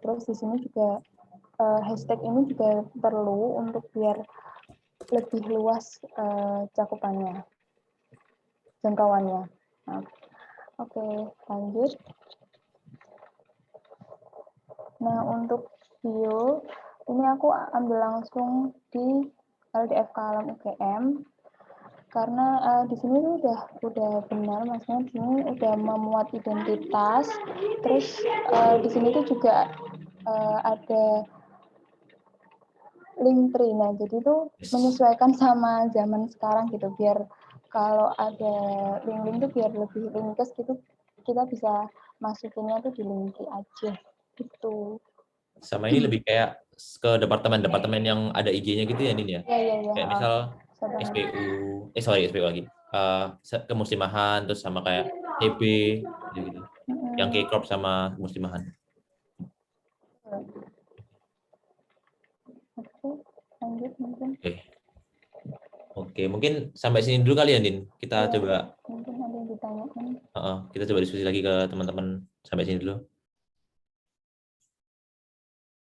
Terus di sini juga hashtag ini juga perlu untuk biar lebih luas cakupannya, jangkauannya. Nah, oke, lanjut. Nah, untuk bio, ini aku ambil langsung di LDF Kalam UGM, karena di sini tuh udah benar, maksudnya di sini udah memuat identitas. Terus di sini tuh juga ada link tree. Nah, jadi tuh menyesuaikan sama zaman sekarang gitu, biar kalau ada link-link tuh biar lebih ringkas gitu, kita bisa masukinnya tuh di link tree aja gitu. Sama ini lebih kayak ke departemen-departemen yang ada IG-nya gitu ya, Nin ya? Ya. Kayak misal SPU, SPU lagi. Kemuslimahan, terus sama kayak HB, gitu-gitu. Yang K-Corp sama kemuslimahan. Oke, lanjut mungkin. Oke, mungkin sampai sini dulu kali ya, Nin. Kita Ya, coba mungkin ada yang ditanyakan. kita coba diskusi lagi ke teman-teman sampai sini dulu.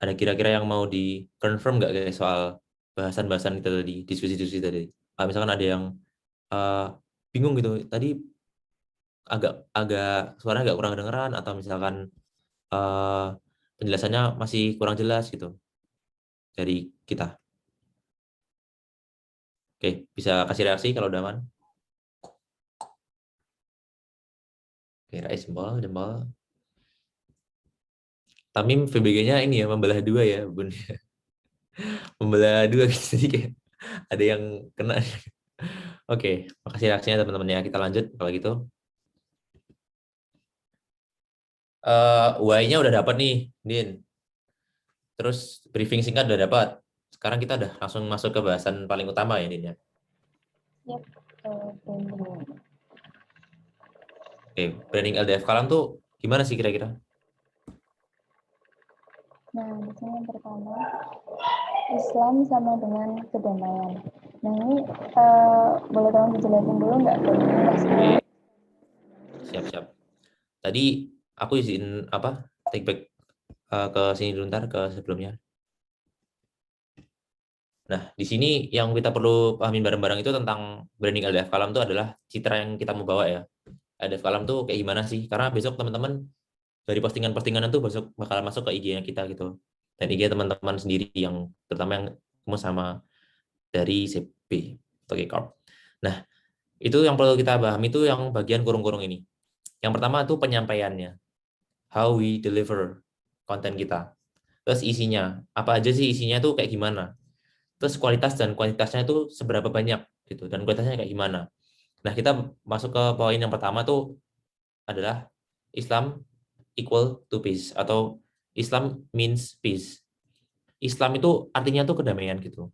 Ada kira-kira yang mau di-confirm nggak guys soal bahasan-bahasan kita tadi, diskusi-diskusi tadi? Misalkan ada yang bingung gitu, tadi agak suara agak kurang kedengeran, atau misalkan penjelasannya masih kurang jelas gitu dari kita. Oke, bisa kasih reaksi kalau udah aman. Oke, raise jempol. Tamim VBG-nya ini ya, membelah dua ya, Bun. Membelah dua gitu, jadi kayak ada yang kena. Oke, makasih reaksinya teman-teman ya. Kita lanjut kalau gitu. Y-nya udah dapat nih, Din. Terus briefing singkat udah dapat. Sekarang kita udah langsung masuk ke bahasan paling utama ya, Din ya. Yep, branding. Oke, branding LDF Kalam tuh gimana sih kira-kira? Nah, di sini yang pertama, Islam sama dengan kedamaian. Nah, ini boleh tolong dijelasin dulu nggak? Siap-siap. Tadi aku izin take back ke sini dulu ntar ke sebelumnya. Nah, di sini yang kita perlu pahamin bareng-bareng itu tentang branding LDF Kalam itu adalah citra yang kita mau bawa ya. LDF Kalam tuh kayak gimana sih? Karena besok teman-teman dari postingan-postingan itu besok bakal masuk ke IG-nya kita gitu. Dan IG teman-teman sendiri yang terutama yang ketemu sama dari CP atau K-Corp. Nah, itu yang perlu kita pahami itu yang bagian kurung-kurung ini. Yang pertama itu penyampaiannya. How we deliver konten kita. Terus isinya, apa aja sih isinya tuh kayak gimana? Terus kualitas dan kuantitasnya itu seberapa banyak gitu, dan kualitasnya kayak gimana. Nah, kita masuk ke poin yang pertama tuh adalah Islam equal to peace, atau Islam means peace. Islam itu artinya tuh kedamaian gitu.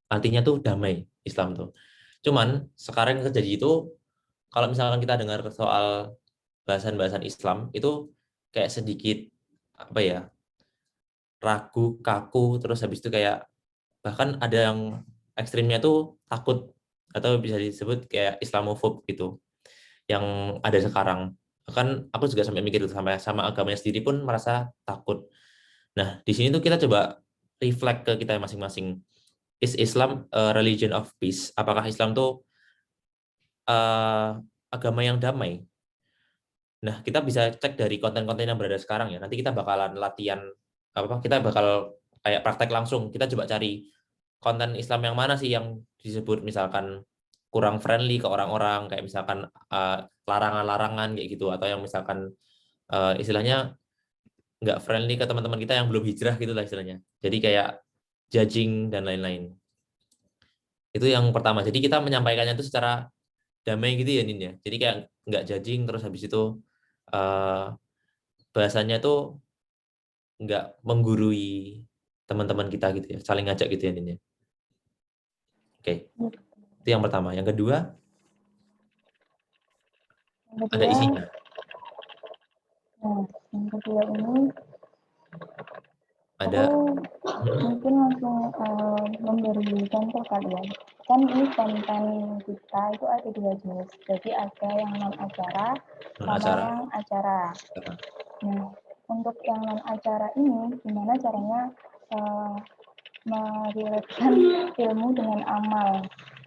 Artinya tuh damai Islam tuh. Cuman sekarang yang terjadi itu, kalau misalkan kita dengar soal bahasan-bahasan Islam itu kayak sedikit apa ya, ragu, kaku, terus habis itu kayak bahkan ada yang ekstrimnya tuh takut, atau bisa disebut kayak Islamofob gitu yang ada sekarang. Bahkan aku juga sampai mikir itu, sampai sama agamanya sendiri pun merasa takut. Nah, di sini tuh kita coba reflect ke kita masing-masing. Is Islam a religion of peace? Apakah Islam tuh agama yang damai? Nah, kita bisa cek dari konten-konten yang berada sekarang ya. Nanti kita bakalan latihan kita bakal kayak praktek langsung. Kita coba cari konten Islam yang mana sih yang disebut misalkan kurang friendly ke orang-orang, kayak misalkan larangan-larangan kayak gitu, atau yang misalkan istilahnya nggak friendly ke teman-teman kita yang belum hijrah gitu lah istilahnya. Jadi kayak judging dan lain-lain. Itu yang pertama. Jadi kita menyampaikannya itu secara damai gitu ya, Nin ya. Jadi kayak nggak judging, terus habis itu bahasanya tuh nggak menggurui teman-teman kita gitu ya, saling ngajak gitu ya, Nin ya. Oke, itu yang pertama. Yang kedua, ada isinya. Nah, yang kedua ini Ada mungkin langsung memberi contoh kalian. Kan ini konten kita itu ada dua jenis. Jadi ada yang non acara sama acara. yang acara. Nah, untuk yang non acara ini gimana caranya merelakan ilmu dengan amal.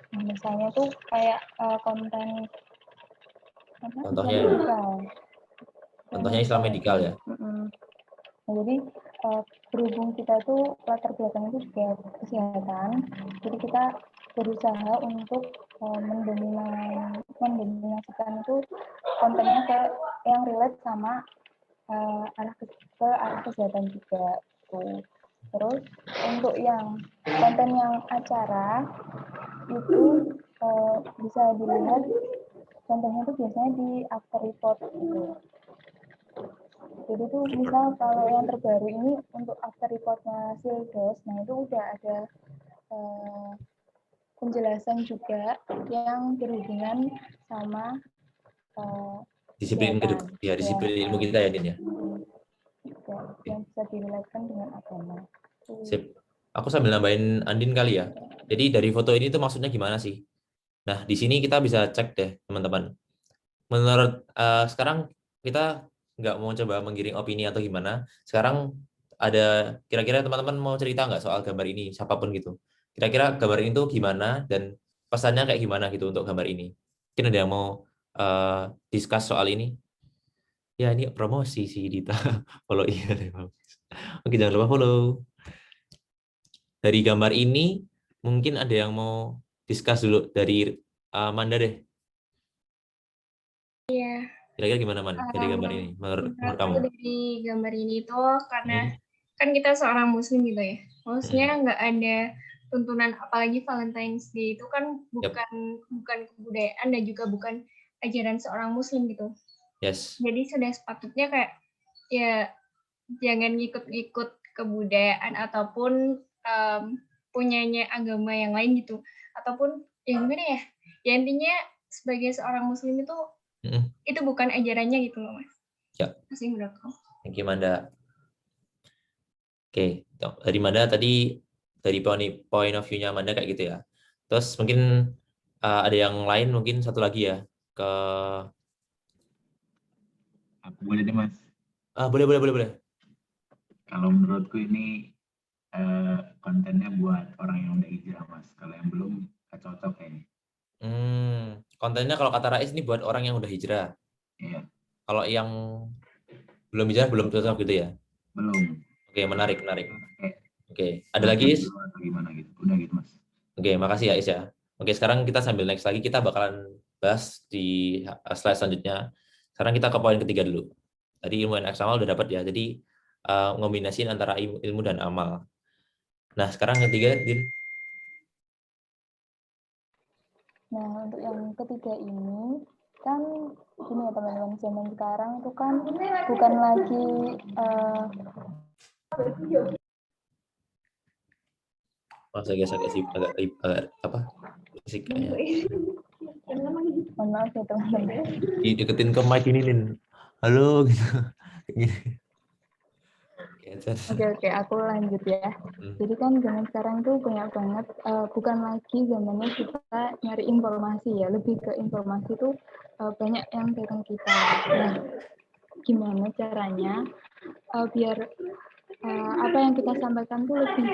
Nah, misalnya tuh kayak konten apa? Contohnya ya. Contohnya Islam medikal ya. Nah, jadi berhubung kita tuh latar belakang itu juga kesehatan, jadi kita berusaha untuk mendominasikan itu kontennya ke yang relate sama arah kesehatan juga tuh. Terus untuk yang konten yang acara itu bisa dilihat contohnya tuh biasanya di after report gitu. Jadi tuh misal kalau yang terbaru ini untuk after reportnya Sildos, nah itu udah ada penjelasan juga yang berhubungan sama Disiplin disiplin ilmu kita ya, Din ya. Yang bisa direlakan dengan agama. Sip. Aku sambil nambahin Andin kali ya. Jadi dari foto ini tuh maksudnya gimana sih? Nah, di sini kita bisa cek deh, teman-teman. Menurut sekarang kita nggak mau coba menggiring opini atau gimana. Sekarang ada kira-kira teman-teman mau cerita nggak soal gambar ini, siapapun gitu. Kira-kira gambar ini tuh gimana dan pesannya kayak gimana gitu untuk gambar ini. Mungkin ada yang mau discuss soal ini. Ya, ini promosi sih Dita. Follow iya deh. Oke, jangan lupa follow. Dari gambar ini mungkin ada yang mau discuss dulu dari Manda deh. Iya. Kira-kira gimana Man dari gambar ini menurut kamu? Dari gambar ini tuh karena kan kita seorang muslim gitu ya. Maksudnya nggak ada tuntunan, apalagi Valentine's Day itu kan bukan kebudayaan dan juga bukan ajaran seorang muslim gitu. Yes. Jadi sudah sepatutnya kayak ya jangan ngikut-ngikut kebudayaan ataupun punyanya agama yang lain gitu. Ataupun ya gimana ya? Ya intinya sebagai seorang muslim itu bukan ajarannya gitu loh, Mas. Ya. Masih menurut kamu. Thank you, Manda. Oke, dari Manda tadi dari point of view-nya Manda kayak gitu ya. Terus mungkin ada yang lain mungkin satu lagi ya ke. Boleh deh Mas. Boleh. Kalau menurutku ini kontennya buat orang yang udah hijrah Mas. Kalau yang belum gak cocok kayaknya. Kontennya kalau kata Rais ini buat orang yang udah hijrah. Iya. Kalau yang belum hijrah belum cocok gitu ya? Belum. Oke, menarik. Oke, ada lagi Is? Atau gimana gitu. Udah gitu Mas. Oke, makasih ya Is ya. Oke, sekarang kita sambil next lagi, kita bakalan bahas di slide selanjutnya. Sekarang kita ke poin ketiga dulu. Tadi ilmu dan amal udah dapat ya, jadi ngombinasiin antara ilmu dan amal. Nah, sekarang ketiga, Din. Nah, untuk yang ketiga ini, kan gini ya teman-teman, zaman sekarang itu kan bukan lagi agak apa? Musik kayaknya. Mohon maaf ya teman-teman. Deketin ke mic ini, Din. Halo gitu. Oke, aku lanjut ya. Jadi kan zaman sekarang tuh banyak banget, bukan lagi zamannya kita nyari informasi ya, lebih ke informasi tuh banyak yang datang kita. Nah, gimana caranya biar apa yang kita sampaikan tuh lebih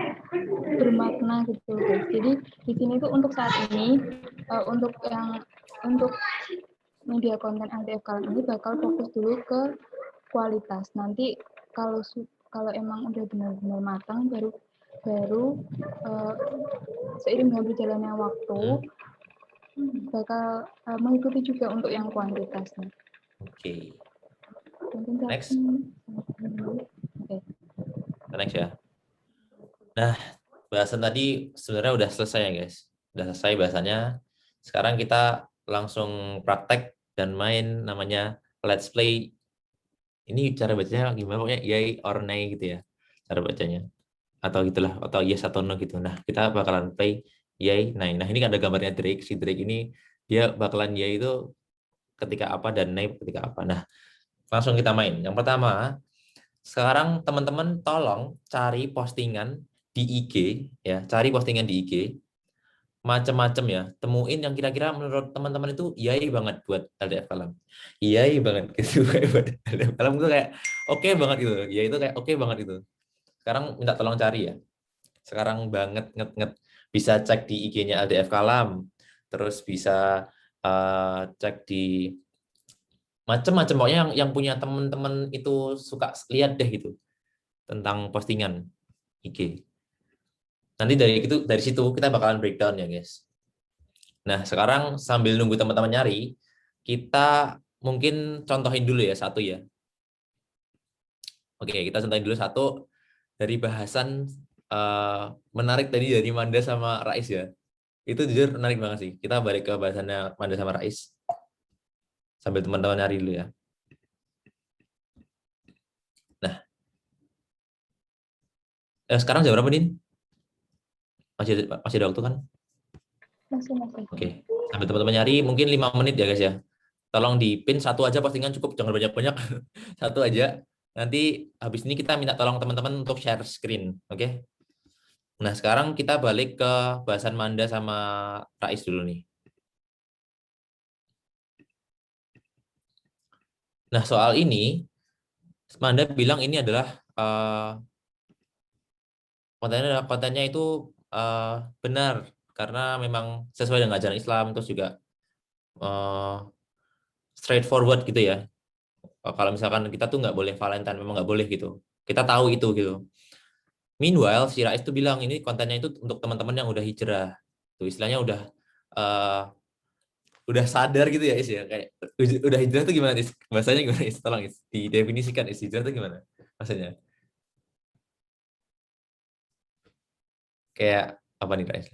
bermakna gitu guys. Jadi di sini tuh untuk saat ini untuk media konten LDF kalian ini bakal fokus dulu ke kualitas. Nanti kalau emang udah benar-benar matang baru seiring dengan berjalannya waktu bakal mengikuti juga untuk yang kuantitasnya. Oke. Next. Okay. Next ya. Nah, bahasan tadi sebenarnya udah selesai ya guys. Udah selesai bahasannya. Sekarang kita langsung praktek dan main namanya let's play. Ini cara bacanya gimana pokoknya yay or nay gitu ya. Cara bacanya. Atau gitulah, atau yes atau no gitu. Nah, kita bakalan play yay, nay. Nah, ini kan ada gambarnya Drake. Si Drake ini dia bakalan yay itu ketika apa dan nay ketika apa. Nah, langsung kita main. Yang pertama, sekarang teman-teman tolong cari postingan di IG ya, cari postingan di IG macam-macam ya, temuin yang kira-kira menurut teman-teman itu yay banget buat LDF Kalam. Yay banget gitu buat LDF Kalam itu kayak oke banget gitu. Ya itu kayak oke banget itu. Sekarang minta tolong cari ya. Sekarang banget nget bisa cek di IG-nya LDF Kalam. Terus bisa cek di macam-macam, pokoknya yang punya teman-teman itu suka lihat deh gitu tentang postingan IG. Nanti dari situ kita bakalan breakdown ya guys. Nah sekarang sambil nunggu teman-teman nyari, kita mungkin contohin dulu ya satu ya. Oke, kita contohin dulu satu dari bahasan menarik tadi dari Manda sama Rais ya. Itu jujur menarik banget sih. Kita balik ke bahasannya Manda sama Rais. Sambil teman-teman nyari dulu ya. Nah, sekarang jam berapa, Din? Masih ada waktu kan? Masih. Oke. Sambil teman-teman nyari, mungkin 5 menit ya guys ya. Tolong di pin satu aja postingan cukup, jangan banyak-banyak. Satu aja. Nanti habis ini kita minta tolong teman-teman untuk share screen. Oke. Nah, sekarang kita balik ke bahasan Manda sama Rais dulu nih. Nah, soal ini, Manda bilang ini adalah kontennya itu benar karena memang sesuai dengan ajaran Islam, terus juga straightforward gitu ya. Kalau misalkan kita tuh nggak boleh Valentine, memang nggak boleh gitu. Kita tahu itu gitu. Meanwhile, si Rais tuh bilang ini kontennya itu untuk teman-teman yang udah hijrah. Tuh istilahnya udah sadar gitu ya Is ya, kayak udah hijrah tuh gimana Is? Bahasanya gimana Is? Tolong Is didefinisikan Is, hijrah tuh gimana maksudnya? Kayak apa nih Rais?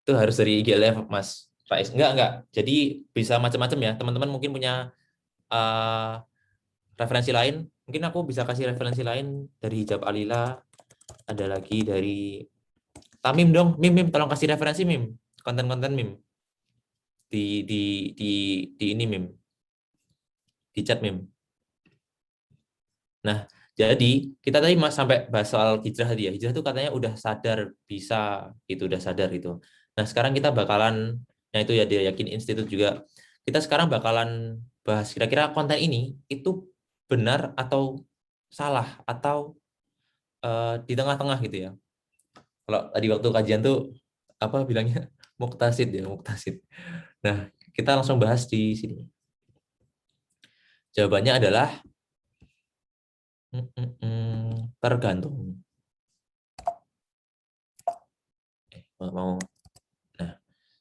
Itu harus dari IGLF Mas Rais. Enggak. Jadi bisa macam-macam ya. Teman-teman mungkin punya referensi lain. Mungkin aku bisa kasih referensi lain dari Hijab Alila. Ada lagi dari Tamim dong. Mim tolong kasih referensi Mim. Konten-konten Mim. Di ini Mim. Di chat Mim. Nah, jadi kita tadi Mas sampai bahas soal hijrah tadi ya. Hijrah itu katanya udah sadar bisa itu, udah sadar itu. Nah, sekarang kita bakalan, nah itu ya dia yakin institut juga. Kita sekarang bakalan bahas kira-kira konten ini itu benar atau salah atau di tengah-tengah gitu ya. Kalau tadi waktu kajian tuh apa bilangnya muktasid ya, muktasid. Nah, kita langsung bahas di sini. Jawabannya adalah tergantung. Mau. Nah,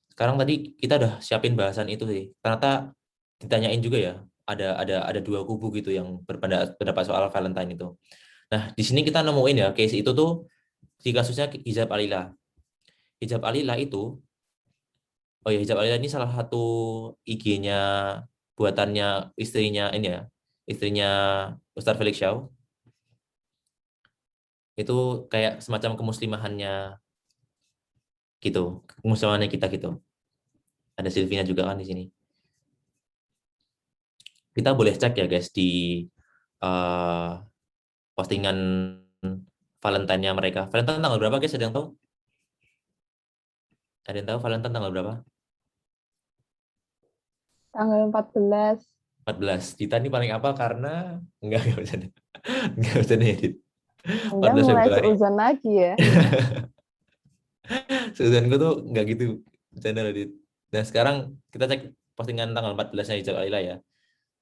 sekarang tadi kita udah siapin bahasan itu sih. Ternyata ditanyain juga ya. Ada dua kubu gitu yang berpendapat soal Valentine itu. Nah, di sini kita nemuin ya case itu tuh di kasusnya Hijab Alila. Hijab Alila itu, oh ya Hijab Alila ini salah satu IG-nya buatannya istrinya ini ya, istrinya Ustaz Felix Shaw. Itu kayak semacam kemuslimahannya gitu, kemuslimahannya kita gitu. Ada Silvina juga kan di sini. Kita boleh cek ya guys di postingan Valentine-nya mereka. Valentine tanggal berapa guys? Ada yang tahu? Ada yang tahu Valentine tanggal berapa? Tanggal 14. 14. Dita ini paling apa karena enggak bisa. Enggak bisa edit. Anda mulai seuzon lagi ya. Seuzonku tuh enggak gitu channel edit. Nah, sekarang kita cek postingan tanggal 14-nya Hijab Alila ya.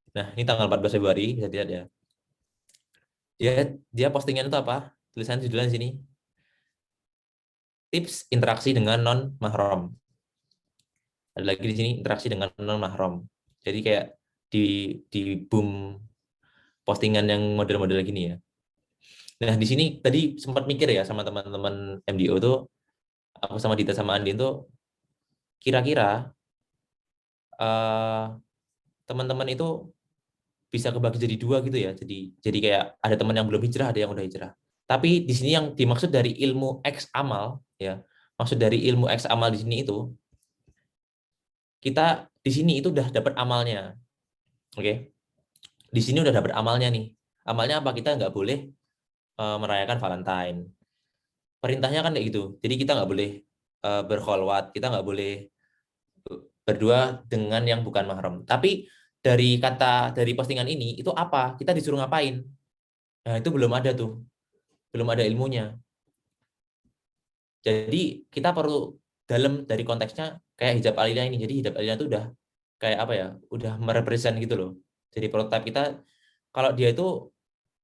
Nah, ini tanggal 14 Februari, bisa dilihat ya. Dia postingan itu apa? Tulisan judulnya di sini. Tips interaksi dengan non-mahram. Ada lagi di sini interaksi dengan non-mahram. Jadi kayak di boom postingan yang model-model gini ya. Nah, di sini tadi sempat mikir ya sama teman-teman MDO tuh, aku sama Dita sama Andin tuh, kira-kira teman-teman itu bisa kebagi jadi dua gitu ya. Jadi kayak ada teman yang belum hijrah, ada yang udah hijrah. Tapi di sini yang dimaksud dari ilmu X amal ya, maksud dari ilmu X amal di sini itu kita di sini itu udah dapat amalnya. Oke. Di sini udah dapat amalnya nih. Amalnya apa? Kita nggak boleh merayakan Valentine. Perintahnya kan kayak gitu. Jadi kita nggak boleh berkholwat, kita nggak boleh berdua dengan yang bukan mahram. Tapi dari postingan ini itu apa? Kita disuruh ngapain? Nah, itu belum ada tuh. Belum ada ilmunya. Jadi kita perlu dalam dari konteksnya kayak hijab aliyah ini. Jadi hijab aliyah itu udah kayak apa ya? Udah merepresent gitu loh. Jadi prototipe kita kalau dia itu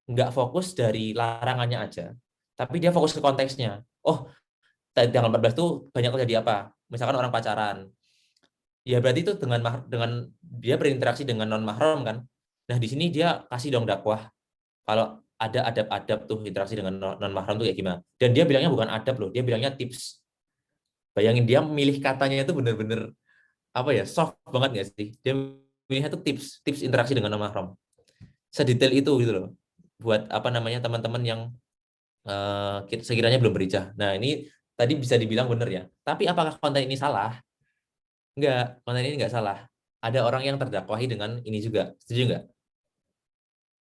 nggak fokus dari larangannya aja, tapi dia fokus ke konteksnya. Oh, tanggal 14 tuh banyak terjadi apa? Misalkan orang pacaran. Ya berarti itu dengan dia berinteraksi dengan non mahram kan. Nah, di sini dia kasih dong dakwah kalau ada adab-adab tuh interaksi dengan non mahram tuh kayak gimana. Dan dia bilangnya bukan adab loh, dia bilangnya tips. Bayangin dia memilih katanya itu bener-bener apa ya, soft banget nggak sih? Dia milihnya tuh tips interaksi dengan non mahram. Sedetail itu gitu loh. Buat apa namanya teman-teman yang sekiranya belum berijah. Nah, ini tadi bisa dibilang benar ya. Tapi apakah konten ini salah? Enggak, konten ini enggak salah. Ada orang yang terdakwahi dengan ini juga. Setuju enggak?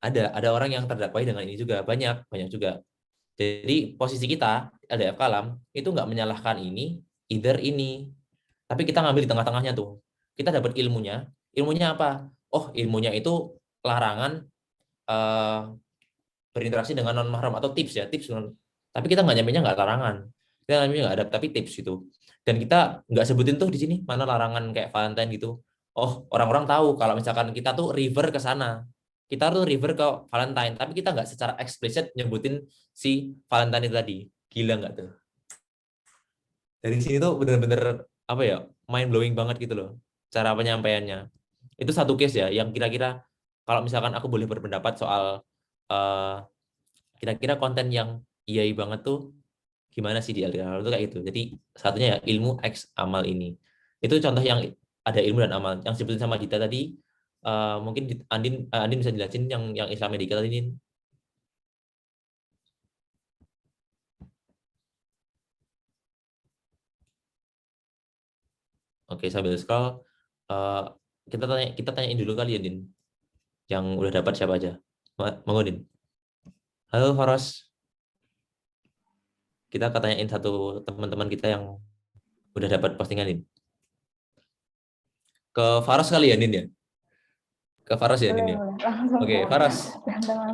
Ada orang yang terdakwahi dengan ini juga. Banyak juga. Jadi posisi kita, LDF Kalam, itu enggak menyalahkan ini, either ini. Tapi kita ngambil di tengah-tengahnya tuh. Kita dapat ilmunya. Ilmunya apa? Oh, ilmunya itu larangan berinteraksi dengan non mahram atau tips ya, tips. Tapi kita nggak nyampe nggak larangan, kita nyampe nggak ada, tapi tips itu. Dan kita nggak sebutin tuh di sini mana larangan kayak Valentine gitu. Oh, orang-orang tahu kalau misalkan kita tuh river ke sana, kita tuh river ke Valentine, tapi kita nggak secara eksplisit nyebutin si Valentine itu tadi. Gila nggak tuh? Dari sini tuh bener-bener apa ya, mind blowing banget gitu loh cara penyampaiannya. Itu satu case ya yang kira-kira kalau misalkan aku boleh berpendapat soal kira-kira konten yang iyai banget tuh gimana sih di LDR itu kayak gitu. Jadi satunya ya ilmu X amal ini. Itu contoh yang ada ilmu dan amal. Yang disebutin sama Dita tadi mungkin Andin bisa jelasin yang Islam Medical ini. Oke, sambil scroll kita tanyain dulu kali ya, Din. Yang udah dapat siapa aja? Monggo, Din. Halo Faros. Kita tanyain satu teman-teman kita yang udah dapat postingan ini. Ke Faros kali ya, Din ya? Ke Faros ya, Din ya? Oke, Faros.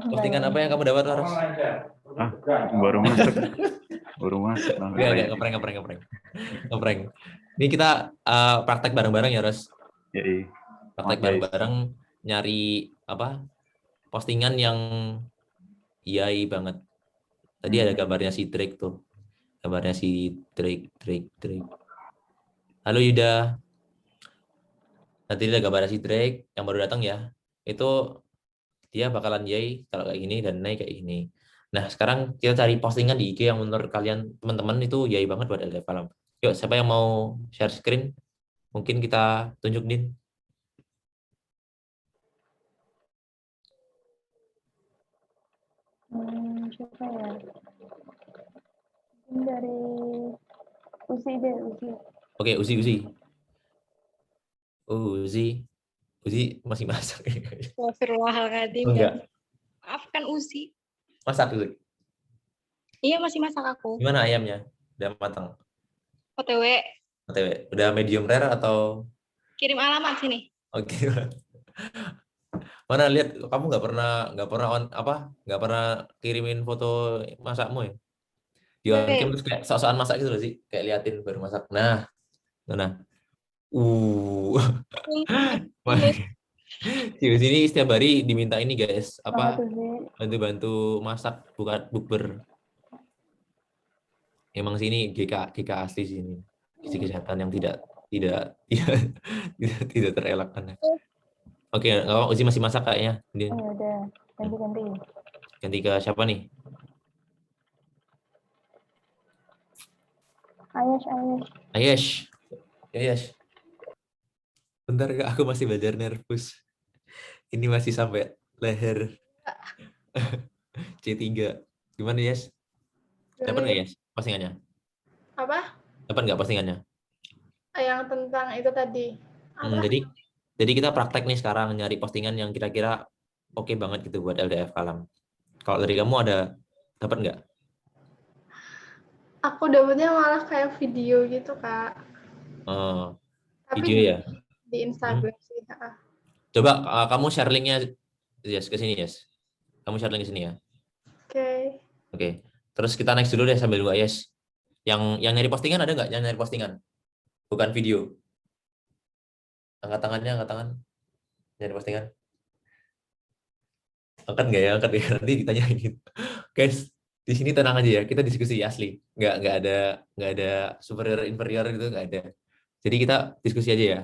Postingan apa yang kamu dapat, Faros? Baru masuk. Baru masuk. Enggak, ngeprank. Ini kita praktek bareng-bareng ya, Ros? Ya, Praktek bareng-bareng nyari apa? Postingan yang iyai banget. Tadi ada gambarnya si Drake tuh. Gambarnya si Drake. Halo Yuda. Nanti ada gambarnya si Drake yang baru datang ya. Itu dia bakalan yay kalau kayak gini dan naik kayak gini. Nah, sekarang kita cari postingan di IG yang menurut kalian teman-teman itu yay banget buat LDF Kalam. Yuk, siapa yang mau share screen? Mungkin kita tunjuk, Din. Siapa ya? Dari Uzi deh, Uzi. Oke, Uzi. Uzi masih masak. Astagfirullahaladzim. Enggak. Maafkan Uzi. Masak dulu. Iya, masih masak aku. Gimana ayamnya? Udah matang? OTW. Udah medium rare atau? Kirim alamat sini. Oke. Mana lihat kamu nggak pernah kirimin foto masakmu ya? Di on-cam terus kayak sok-sokan masak gitu loh sih, kayak liatin baru masak. Nah. Di sini setiap hari diminta ini guys, apa? Bantu masak buka bukber. Emang sini GK asli sini. Gizi kesehatan yang tidak terelakkan. Oke, Uzi masih masak kayaknya. Ya udah, ganti. Ganti ke siapa nih? Ayesh. Bentar Kak, aku masih belajar nervous. Ini masih sampai leher. C3. Gimana, Yes? Dapat nggak, Yes, postingannya? Apa? Dapat nggak postingannya? Yang tentang itu tadi. Jadi kita praktek nih sekarang nyari postingan yang kira-kira oke banget gitu buat LDF Kalam. Kalau dari kamu dapat nggak? Aku dapetnya malah kayak video gitu, Kak. Oh, Tapi video ya. di Instagram sih. Coba kamu share linknya Yes ke sini Yes. Kamu share link ke sini ya. Oke. Oke. Terus kita next dulu deh sambil nunggu Yes. Yang nyari postingan ada nggak? Yang nyari postingan, bukan video. Angkat tangannya, angkat tangan. Nyari postingan. Angkat nggak ya? Angkat ya. Nanti ditanyain gitu. Guys, di sini tenang aja ya. Kita diskusi asli. Nggak ada superior inferior gitu nggak ada. Jadi kita diskusi aja ya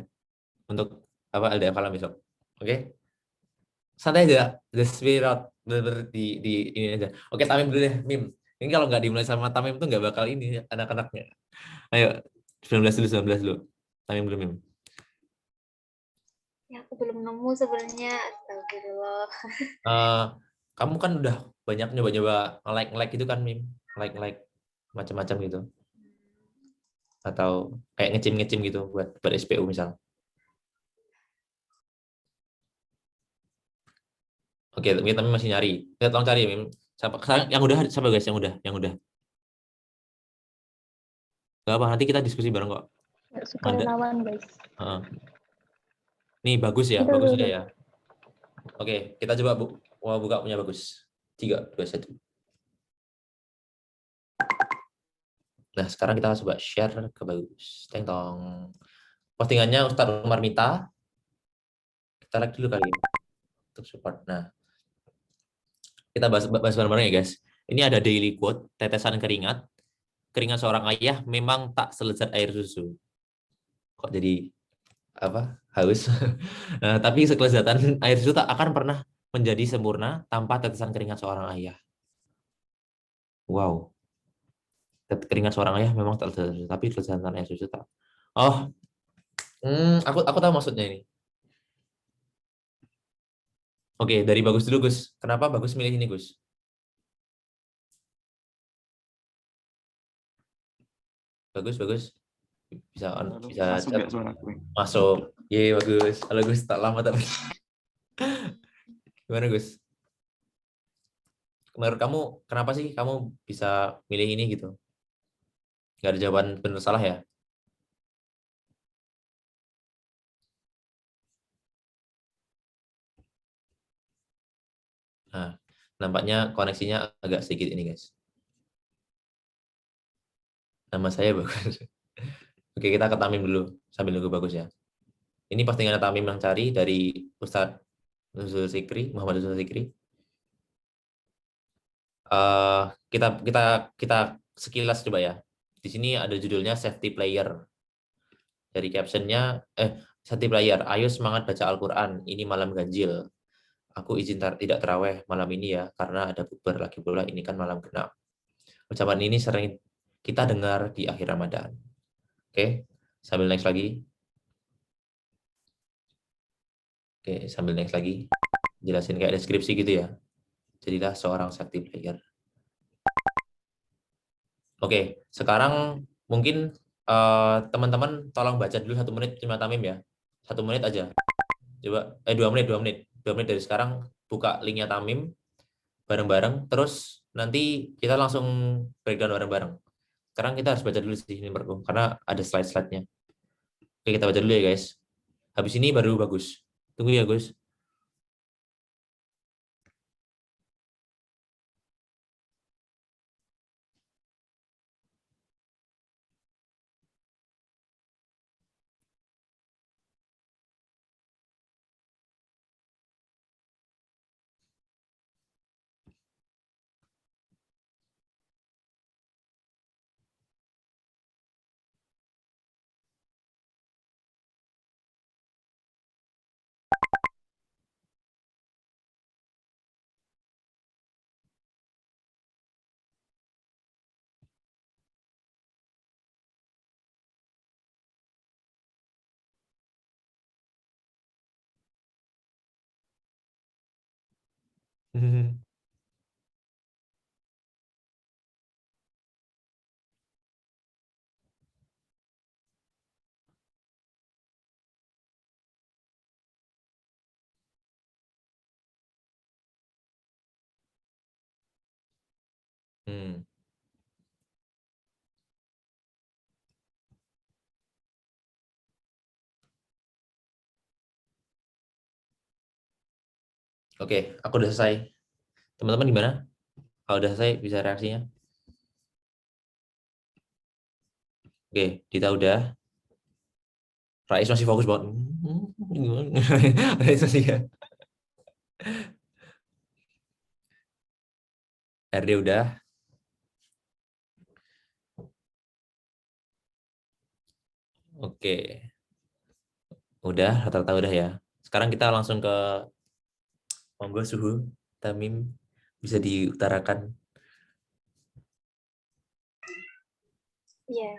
untuk apa LDF Falam besok. Oke? Santai aja. The spirit di ini aja. Oke, Tamim dulu deh, Mim. Ini kalau nggak dimulai sama Tamim tuh nggak bakal ini anak-anaknya. Ayo, 19 dulu, 19 dulu. Tamim dulu, Mim. Ya, aku belum nemu sebenarnya. Astagfirullah. Kamu kan udah banyak nyoba-nyoba like gitu kan, Mim? Like macam-macam gitu. Atau kayak ngecim gitu buat SPU misal. Oke, tapi masih nyari. Kita tolong cari, Mim. Yang udah, siapa guys? Yang udah. Gak apa, nanti kita diskusi bareng kok. Suka relawan, guys. Nih bagus ya, Itu, bagus itu. ya. Oke, kita coba buka punya bagus. 3, 2, 1. Nah, sekarang kita coba share ke bagus. Teng tong. Postingannya Ustadz Umar Mita. Kita like dulu kali untuk support. Nah, kita bahas bareng-bareng ya guys. Ini ada daily quote, tetesan keringat. Keringat seorang ayah memang tak selezat air susu. Kok jadi apa? Haus. Nah, tapi sekelezatan air susu tak akan pernah menjadi sempurna tanpa tetesan keringat seorang ayah. Wow. Keringat seorang ayah memang tak selezat, tapi kelezatan air susu tak. Oh, aku tahu maksudnya ini. Oke, dari Bagus dulu, Gus. Kenapa Bagus milih ini, Gus? Bagus. Bisa Masuk chat. nggak suaraku? Masuk. Ye, bagus. Halo, Gus. Tak lama tapi. Gimana, Gus? Menurut kamu, kenapa sih kamu bisa milih ini gitu? Gak ada jawaban benar salah ya? Nah, nampaknya koneksinya agak sedikit ini, guys. Nama saya Bagus. Oke, kita ke Tamim dulu sambil nunggu Bagus ya. Ini postingan Tamim yang cari dari Ustadz Nuzul Zikri, Muhammad Nuzul Zikri. Kita sekilas coba ya. Di sini ada judulnya safety player. Dari captionnya, safety player, ayo semangat baca Al-Quran. Ini malam ganjil. Aku izin tidak terawih malam ini ya, karena ada bukber lagi pula. Ini kan malam genap. Ucapan ini sering kita dengar di akhir Ramadan. Oke, sambil next lagi. Oke, sambil next lagi. Jelasin kayak deskripsi gitu ya. Jadilah seorang safety player. Oke, sekarang mungkin teman-teman tolong baca dulu 1 menit cuma Tamim ya. 1 menit aja. Coba 2 menit, 2 menit. 2 menit dari sekarang buka linknya Tamim bareng-bareng. Terus nanti kita langsung breakdown bareng-bareng. Sekarang kita harus baca dulu sih ini menurutku karena ada slide-slide-nya. Oke, kita baca dulu ya guys. Habis ini baru Bagus. Tunggu ya, Gus. Oke, aku udah selesai. Teman-teman gimana? Kalau udah selesai bisa reaksinya? Oke, Dita udah. Rais masih fokus banget. Rais masih ya. RD udah. Oke. Udah, rata-rata udah ya. Sekarang kita langsung ke monggo suhu. Tamim bisa diutarakan. Iya.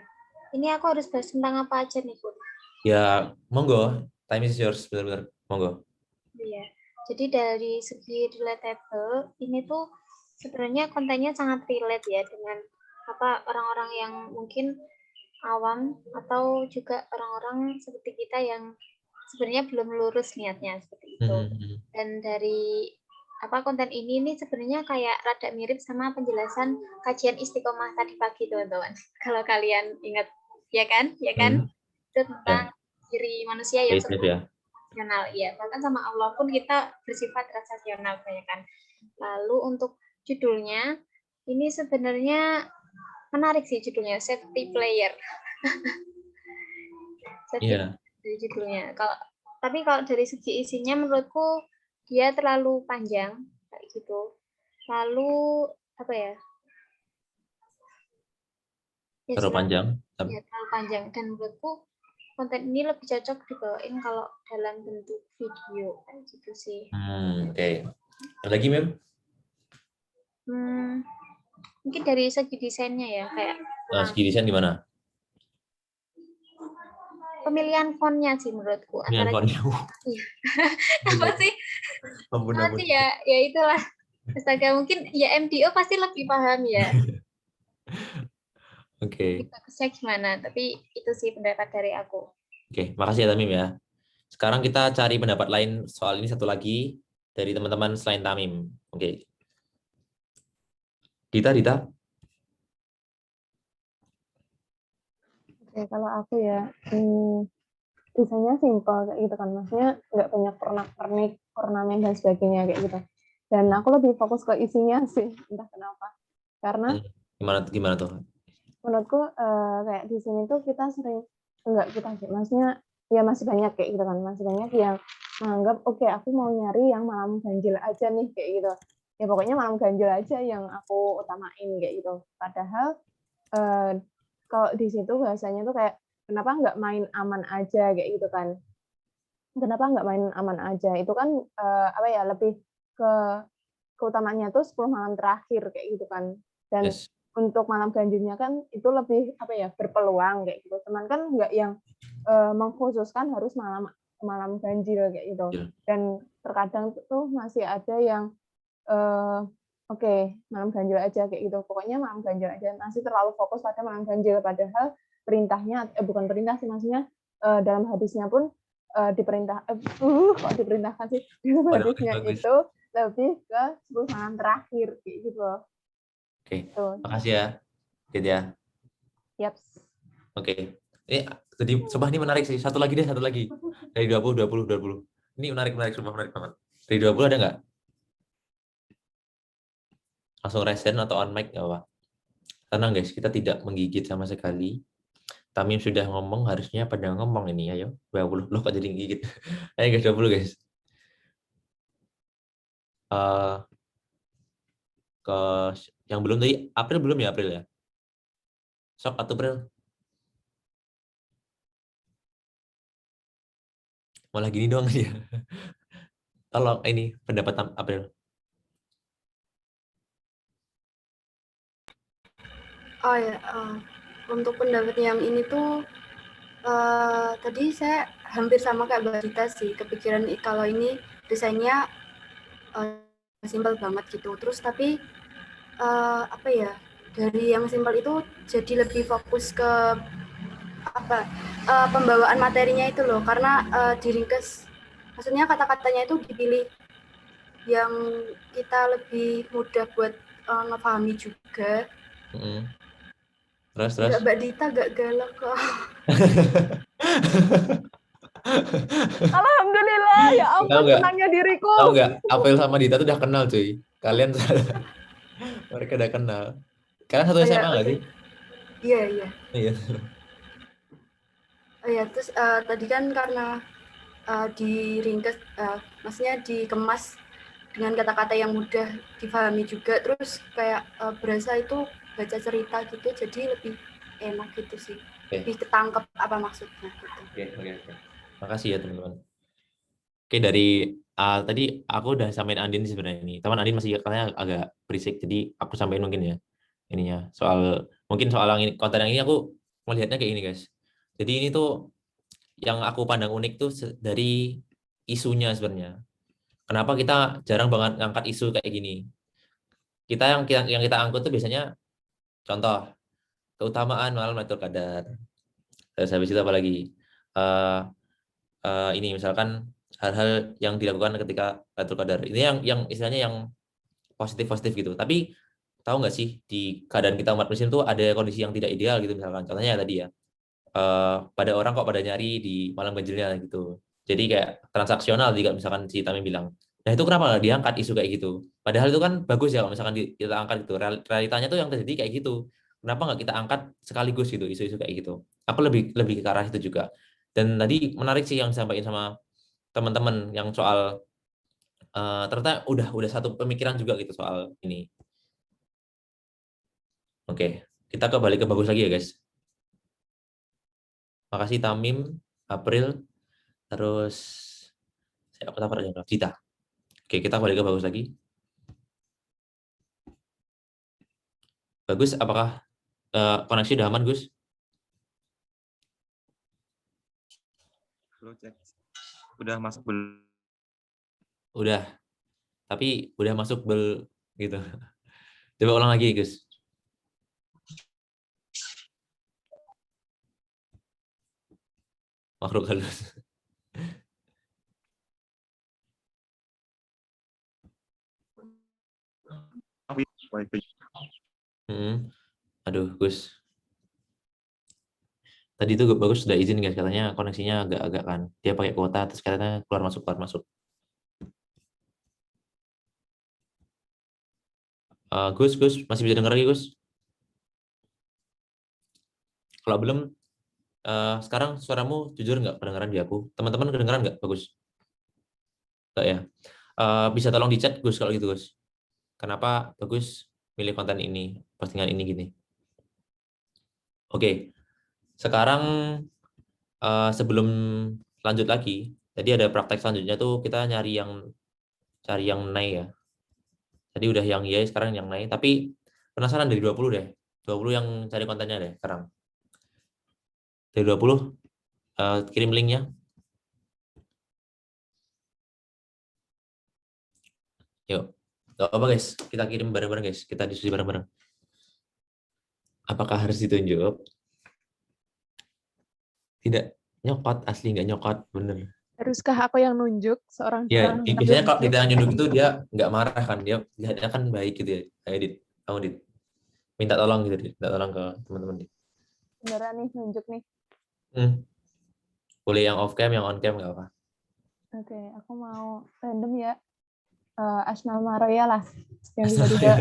Ini aku harus bahas tentang apa aja nih, Bun? Ya, monggo. Time is yours, benar-benar. Monggo. Iya. Jadi dari segi relatable, ini tuh sebenarnya kontennya sangat relate ya dengan apa orang-orang yang mungkin awam atau juga orang-orang seperti kita yang sebenarnya belum lurus niatnya seperti itu. Dan dari apa konten ini nih sebenarnya kayak rada mirip sama penjelasan kajian istiqomah tadi pagi, teman-teman. Kalau kalian ingat, ya kan? Itu tentang diri manusia yang rasional, ya. Bahkan sama Allah pun kita bersifat rasional, ya kan? Lalu untuk judulnya, ini sebenarnya menarik sih judulnya, safety player. Dari judulnya. Tapi kalau dari segi isinya menurutku dia terlalu panjang kayak gitu. Lalu apa ya? Terlalu panjang. Ya, terlalu panjang dan menurutku konten ini lebih cocok dibawain kalau dalam bentuk video kayak gitu sih. Oke. Ada lagi, Mem? Mungkin dari segi desainnya ya kayak. Segi desain gimana? Pemilihan fontnya sih menurutku. Pemilihan fontnya. Apa sih? Ampun. Ya itulah. Astaga, mungkin ya MDO pasti lebih paham ya. Oke. Bagusnya gimana? Tapi itu sih pendapat dari aku. Oke, makasih ya Tamim ya. Sekarang kita cari pendapat lain soal ini satu lagi dari teman-teman selain Tamim. Oke. Dita. Oke, kalau aku ya, desainnya simpel kayak gitu kan, maksudnya nggak banyak pernak-pernik, ornamen dan sebagainya kayak gitu. Dan aku lebih fokus ke isinya sih, entah kenapa. Karena gimana tuh? Menurutku kayak di sini tuh kita sering maksudnya ya masih banyak kayak gitu kan, masih banyak yang menganggap oke, aku mau nyari yang malam ganjil aja nih kayak gitu. Ya pokoknya malam ganjil aja yang aku utamain kayak gitu. Padahal kalau di situ bahasanya tuh kayak kenapa nggak main aman aja kayak gitu kan. Kenapa nggak main aman aja? Itu kan lebih ke keutamaannya tuh 10 malam terakhir kayak gitu kan. Dan untuk malam ganjilnya kan itu lebih berpeluang kayak gitu. Teman kan nggak yang mengkhususkan harus malam ganjil kayak gitu. Dan terkadang tuh masih ada yang malam ganjil aja kayak gitu. Pokoknya malam ganjil aja, masih terlalu fokus pada malam ganjil, padahal perintahnya bukan perintah sih, maksudnya dalam hadisnya pun diperintahkan sih dalam hadisnya itu lebih ke 10 malam terakhir kayak gitu loh. Oke. Makasih ya. Gitu ya. Yaps. Oke. Ini jadi sumpah ini menarik sih. Satu lagi. Dari 20. Ini menarik banget. Dari 20 ada nggak? Langsung resen atau on mic nggak apa? Tenang guys, kita tidak menggigit sama sekali. Tamim sudah ngomong, harusnya pada ngomong ini. Ayo, 20. Loh kok jadi gigit? Ayo guys, 20 guys. Ke yang belum tadi, April belum ya? April ya? Sok 1 April. Malah gini doang dia. Tolong ini pendapat April. Oh ya, untuk pendapat yang ini tuh tadi saya hampir sama kayak Mbak Dita sih, kepikiran kalau ini desainnya simpel banget gitu. Terus tapi dari yang simpel itu jadi lebih fokus ke pembawaan materinya itu loh, karena diringkas, maksudnya kata-katanya itu dipilih yang kita lebih mudah buat ngepahami juga. Terus. Mbak Dita gak galak kok. Alhamdulillah, ya Tahu ampun nggak? senangnya diriku. Tahu nggak? Apel sama Dita tuh udah kenal cuy. Kalian mereka udah kenal. Kalian satu Oh ya, SMA nggak oke. sih? Iya, iya. Iya. Oh ya, terus tadi kan karena diringkas, maksudnya dikemas dengan kata-kata yang mudah dipahami juga, terus kayak berasa itu baca cerita gitu, jadi lebih enak gitu sih, lebih ketangkep apa maksudnya gitu. Oke. Makasih ya teman-teman. Oke, dari tadi aku udah samain Andin sebenarnya ini. Teman Andin masih katanya agak berisik, jadi aku sampaikan mungkin ya ininya. Mungkin soal yang ini, konten yang ini aku melihatnya kayak ini guys. Jadi ini tuh yang aku pandang unik tuh dari isunya sebenarnya. Kenapa kita jarang banget ngangkat isu kayak gini? Yang kita angkut tuh biasanya contoh keutamaan malam Lailatul Qadar. Terus habis itu apa lagi? Ini misalkan hal-hal yang dilakukan ketika Lailatul Qadar. Ini yang istilahnya yang positif gitu. Tapi tahu nggak sih di keadaan kita umat muslim tuh ada kondisi yang tidak ideal gitu misalkan. Contohnya tadi ya. Pada orang kok pada nyari di malam ganjilnya gitu. Jadi kayak transaksional jika misalkan si Tamim bilang. Nah itu kenapa nggak diangkat isu kayak gitu? Padahal itu kan bagus ya kalau misalkan kita angkat itu. Realitanya tuh yang terjadi kayak gitu. Kenapa nggak kita angkat sekaligus gitu isu-isu kayak gitu? Aku lebih ke arah itu juga. Dan tadi menarik sih yang disampaikan sama teman-teman yang soal ternyata udah satu pemikiran juga gitu soal ini. Oke, kita kembali ke bagus lagi ya guys. Makasih Tamim, April, terus saya dapat aja Cita. Oke, kita kembali ke bagus lagi. Bagus, apakah koneksi udah aman, Gus? Halo, cek. Udah masuk belum? Udah. Tapi udah masuk gitu. Coba ulang lagi, Gus. Makhluk halus. Aduh, Gus. Tadi itu bagus sudah izin guys, katanya koneksinya agak-agak kan. Dia pakai kuota terus katanya keluar masuk. Gus, masih bisa dengar lagi, Gus? Kalau belum, sekarang suaramu jujur nggak kedengaran di aku? Teman-teman kedengaran nggak? Bagus. Nggak ya? Bisa tolong di chat, Gus, kalau gitu, Gus. Kenapa bagus milih konten ini, postingan ini gini? Oke. Sekarang sebelum lanjut lagi, tadi ada praktek selanjutnya tuh kita cari yang naik ya. Tadi udah yang ya, sekarang yang naik. Tapi penasaran dari 20 deh. 20 yang cari kontennya deh sekarang. Dari 20 kirim linknya. Yuk. Gak apa guys, kita kirim bareng-bareng guys. Kita diskusi bareng-bareng. Apakah harus ditunjuk? Tidak nyokot, asli nggak nyokot, bener. Haruskah aku yang nunjuk seorang Ya, biasanya kalau kita yang nyunduk itu dia nggak marah kan, dia kan baik gitu ya. Kayak Dit, kamu Dit. Minta tolong gitu, Dit. Minta tolong ke teman-teman Dit. Beneran nih nunjuk nih. Boleh yang off cam, yang on cam nggak apa. Oke, aku mau random ya. Asnal Maroya lah. Yang bisa juga.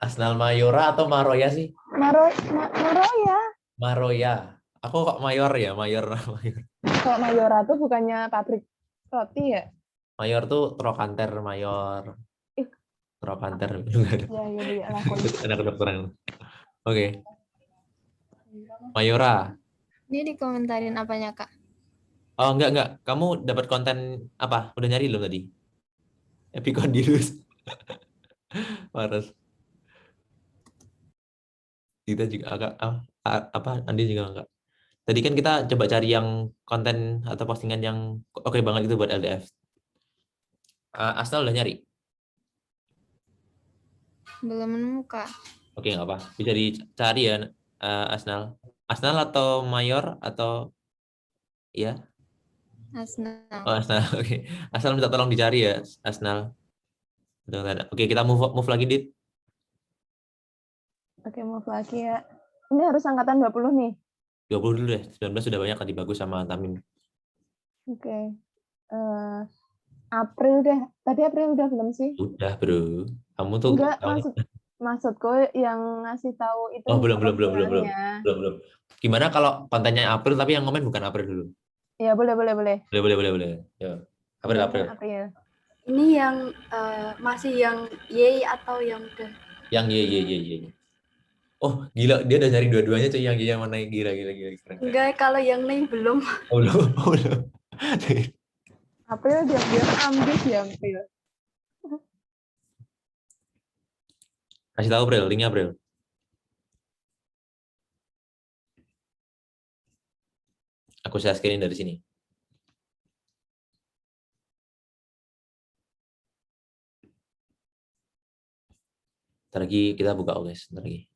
Asnal Mayora atau Maroya sih? Maroya. Maroya. Aku kok Mayor ya, Mayor. Kalau Mayora tuh bukannya pabrik roti ya? Mayor tuh Trokanter, Mayor. Trokanter juga ada. Ya, Anak kedokteran. Oke. Mayora. Ini dikomentarin apanya, Kak? Oh, enggak. Kamu dapat konten apa? Udah nyari belum tadi? Epicondylus. Waras. Kita juga agak Andi juga enggak. Tadi kan kita coba cari yang konten atau postingan yang oke banget itu buat LDF. Asnal udah nyari? Belum nemu, Kak. Oke, nggak apa. Bisa dicari ya, Asnal. Asnal atau Mayor atau ya? Asnal. Oh, Asnal. Oke. Asnal minta tolong dicari ya, Asnal. Oke, kita move lagi, Dit. Oke, move lagi ya. Ini harus angkatan 20 nih. 20 dulu deh. 19 sudah banyak tadi, bagus sama Tamim. Oke. April deh. Tadi April udah belum sih? Udah, Bro. Kamu tuh Enggak, maksudku yang ngasih tahu itu Oh, belum. bulannya. Belum. Gimana kalau kontennya April tapi yang komen bukan April dulu? Ya, boleh. Boleh. Ya. April. April. Ini yang masih yang Y atau yang udah? Yang Y. Oh, gila, dia udah nyari dua-duanya cuy, yang Y yang mana, gila. Keren. Enggak, kalau yang lain belum. Oh, belum. April dia ambis ya, April. Kasih tahu April, linknya April. Aku share screen dari sini. Ntar lagi kita buka guys, ntar lagi.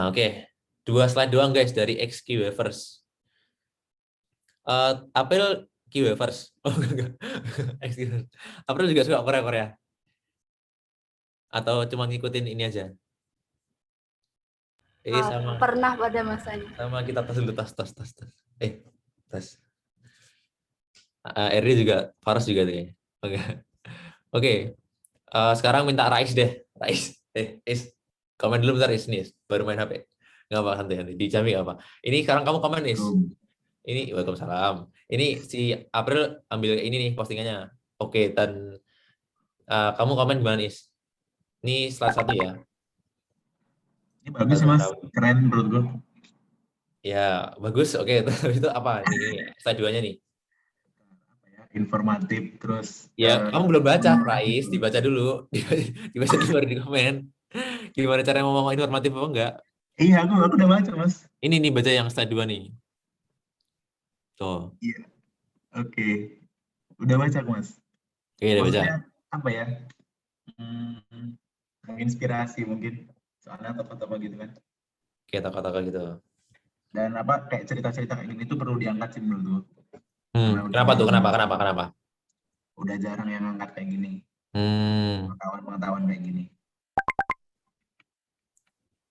Oke. 2 slide doang guys dari XQ Wafers. April Q Wafers. Oh enggak. April juga suka Korea. Atau cuma ngikutin ini aja? Sama. Pernah pada masanya. Sama kita tes dulu, tes. Tes. Eri juga, Faras juga tuh ya. Oke. Sekarang minta Rais deh. Is. Komen dulu bentar Is nih, baru main HP. Nggak apa, santai. Di Jami apa? Ini sekarang kamu komen Is. Ini, waalaikumsalam. Ini si April ambil ini nih postingannya. Oke, dan kamu komen gimana Is? Ini slide 1 ya. Ini bagus sih Mas, keren menurut gue. Ya, bagus. Oke, terus itu apa? Ini slide 2-nya nih. Informatif, terus ya kamu belum baca, Rais, dibaca dulu. Dibaca dulu baru di komen. Gimana cara ngomong informatif apa enggak? Iya, aku udah baca, Mas. Ini nih, baca yang slide 2 nih. Tuh. Iya. Oke. Udah baca, Mas. Oke, udah baca. Apa ya? Menginspirasi mungkin. Soalnya tokoh-tokoh gitu kan. Kayak tokoh-tokoh gitu. Dan apa kayak cerita-cerita kayak gini tuh perlu diangkat sih menurut gue. Kenapa tuh? Kenapa? Udah jarang yang angkat kayak gini. Pengetahuan kayak gini.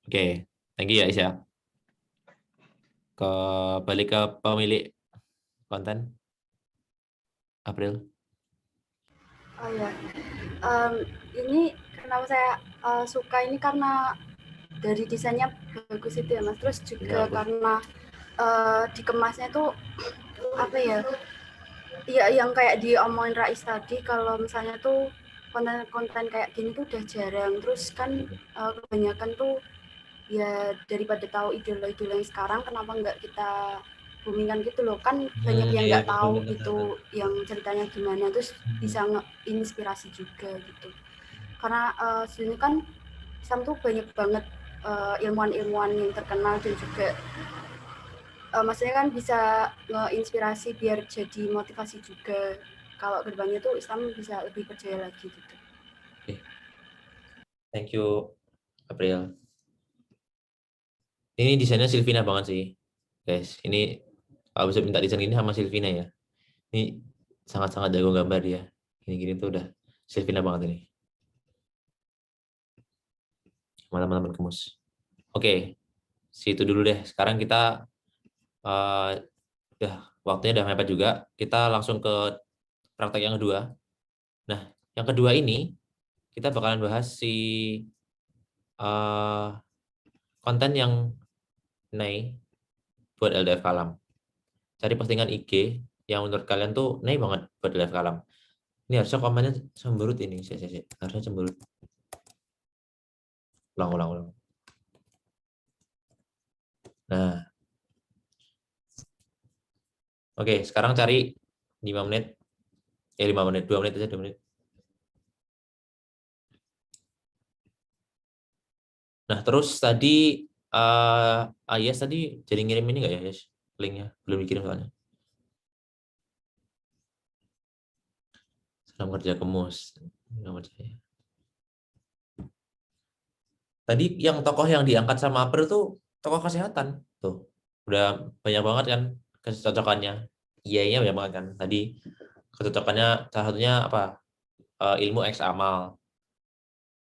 Oke, thank you ya Isya. Balik ke pemilik konten, April. Oh ya, ini kenapa saya suka ini karena dari desainnya bagus itu ya Mas. Terus juga karena dikemasnya tuh apa ya? Ya yang kayak diomongin Rais tadi, kalau misalnya tuh konten-konten kayak gini tuh udah jarang. Terus kan kebanyakan tuh ya daripada tahu idola-idola yang sekarang, kenapa nggak kita boomingkan gitu loh, kan banyak yang nggak tahu gitu yang ceritanya gimana, terus bisa nginspirasi juga gitu. Karena sebenarnya kan Islam tuh banyak banget ilmuwan-ilmuwan yang terkenal dan juga maksudnya kan bisa ngeinspirasi biar jadi motivasi juga. Kalau kedepannya tuh Islam bisa lebih percaya lagi gitu. Thank you, April. Ini desainnya Silvina banget sih, guys. Ini kalau bisa minta desain gini sama Silvina ya. Ini sangat-sangat jago gambar dia. Gini-gini tuh udah Silvina banget ini. Teman-teman kemus. Oke, situ dulu deh. Sekarang kita waktunya udah mepet juga. Kita langsung ke praktek yang kedua. Nah, yang kedua ini kita bakalan bahas si konten yang buat LDF Kalam. Cari postingan IG yang menurut kalian tuh banget buat LDF Kalam. Ini harusnya komennya cemberut ini. Harusnya cemberut. Ulang. Nah. Oke, sekarang cari 5 menit. 5 menit, 2 menit aja, 2 menit. Nah, terus tadi Yes tadi jadi ngirim ini nggak ya, Yes? Linknya belum dikirim soalnya. Salam kerja kemus. Tadi yang tokoh yang diangkat sama April tuh tokoh kesehatan tuh. Udah banyak banget kan kecocokannya. Iya banyak banget kan. Tadi kecocokannya salah satunya apa? Ilmu X amal.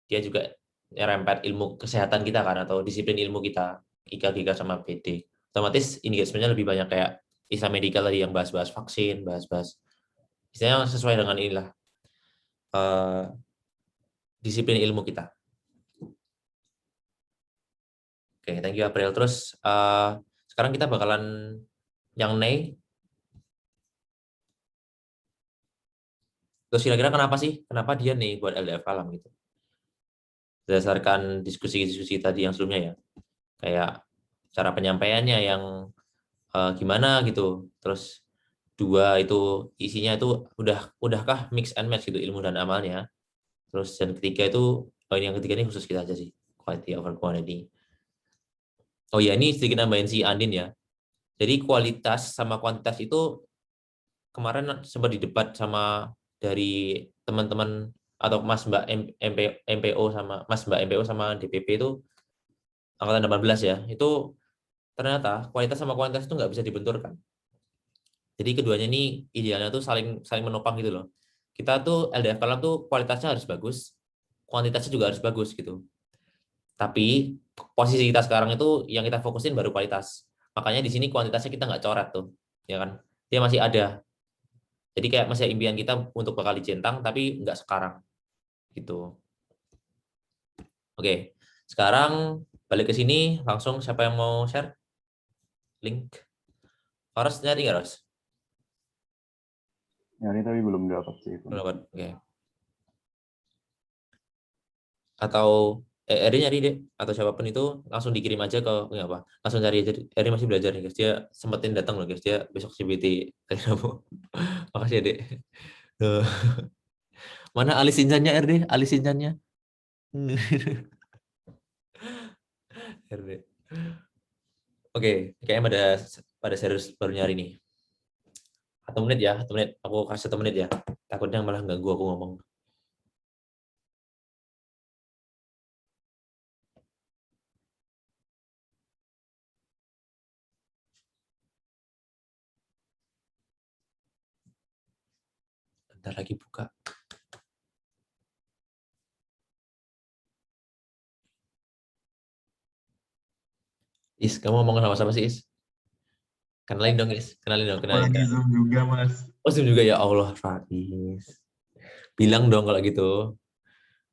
Dia juga nyerempet ilmu kesehatan kita kan, atau disiplin ilmu kita. IKA, GK sama PD. Otomatis engagementnya lebih banyak kayak istilah medical tadi yang bahas-bahas vaksin, bahas-bahas istilahnya sesuai dengan inilah disiplin ilmu kita. Oke, thank you April. Terus sekarang kita bakalan yang Nei. Terus kira-kira kenapa sih? Kenapa dia nih buat LDF Kalam gitu? Berdasarkan diskusi-diskusi tadi yang sebelumnya ya. Kayak cara penyampaiannya yang gimana gitu. Terus 2 itu isinya itu udahkah mix and match gitu ilmu dan amalnya. Terus yang ketiga itu yang ketiga ini khusus kita aja sih. Quality over quantity. Oh ya, ini sedikit nambahin si Andin ya. Jadi kualitas sama kuantitas itu kemarin sempat didebat sama dari teman-teman atau Mas Mbak MPO sama Mas Mbak MPO sama DPP itu angkatan 18 ya. Itu ternyata kualitas sama kuantitas itu nggak bisa dibenturkan. Jadi keduanya ini idealnya tuh saling menopang gitu loh. Kita tuh LDF Kalam tuh kualitasnya harus bagus, kuantitasnya juga harus bagus gitu. Tapi posisi kita sekarang itu yang kita fokusin baru kualitas. Makanya di sini kuantitasnya kita nggak coret tuh, ya kan? Dia masih ada. Jadi kayak masih impian kita untuk bakal dicentang, tapi nggak sekarang, gitu. Oke, sekarang balik ke sini langsung siapa yang mau share link? Harus nyari nggak Ros? Nyari tapi belum dapat sih. Belum dapat. Oke. Atau Eri nyari deh, atau siapapun itu langsung dikirim aja ke nggak apa, langsung cari aja. Eri masih belajar nih guys, dia sempetin datang loh guys, dia besok CBT dari Rabu. Makasih ya dek. Mana alis incannya RD, alis incannya. RD. Oke, kayaknya pada serius baru nyari nih. 1 menit ya, 1 menit. Aku kasih 1 menit ya. Takutnya malah ganggu aku ngomong. Bentar lagi buka. Is, kamu ngomong sama siapa sih Is? Kenalin dong Is, kenalin dong, kenalin. Apalagi Zoom juga Mas. Oh Zoom juga ya Allah, Faiz. Bilang dong kalau gitu.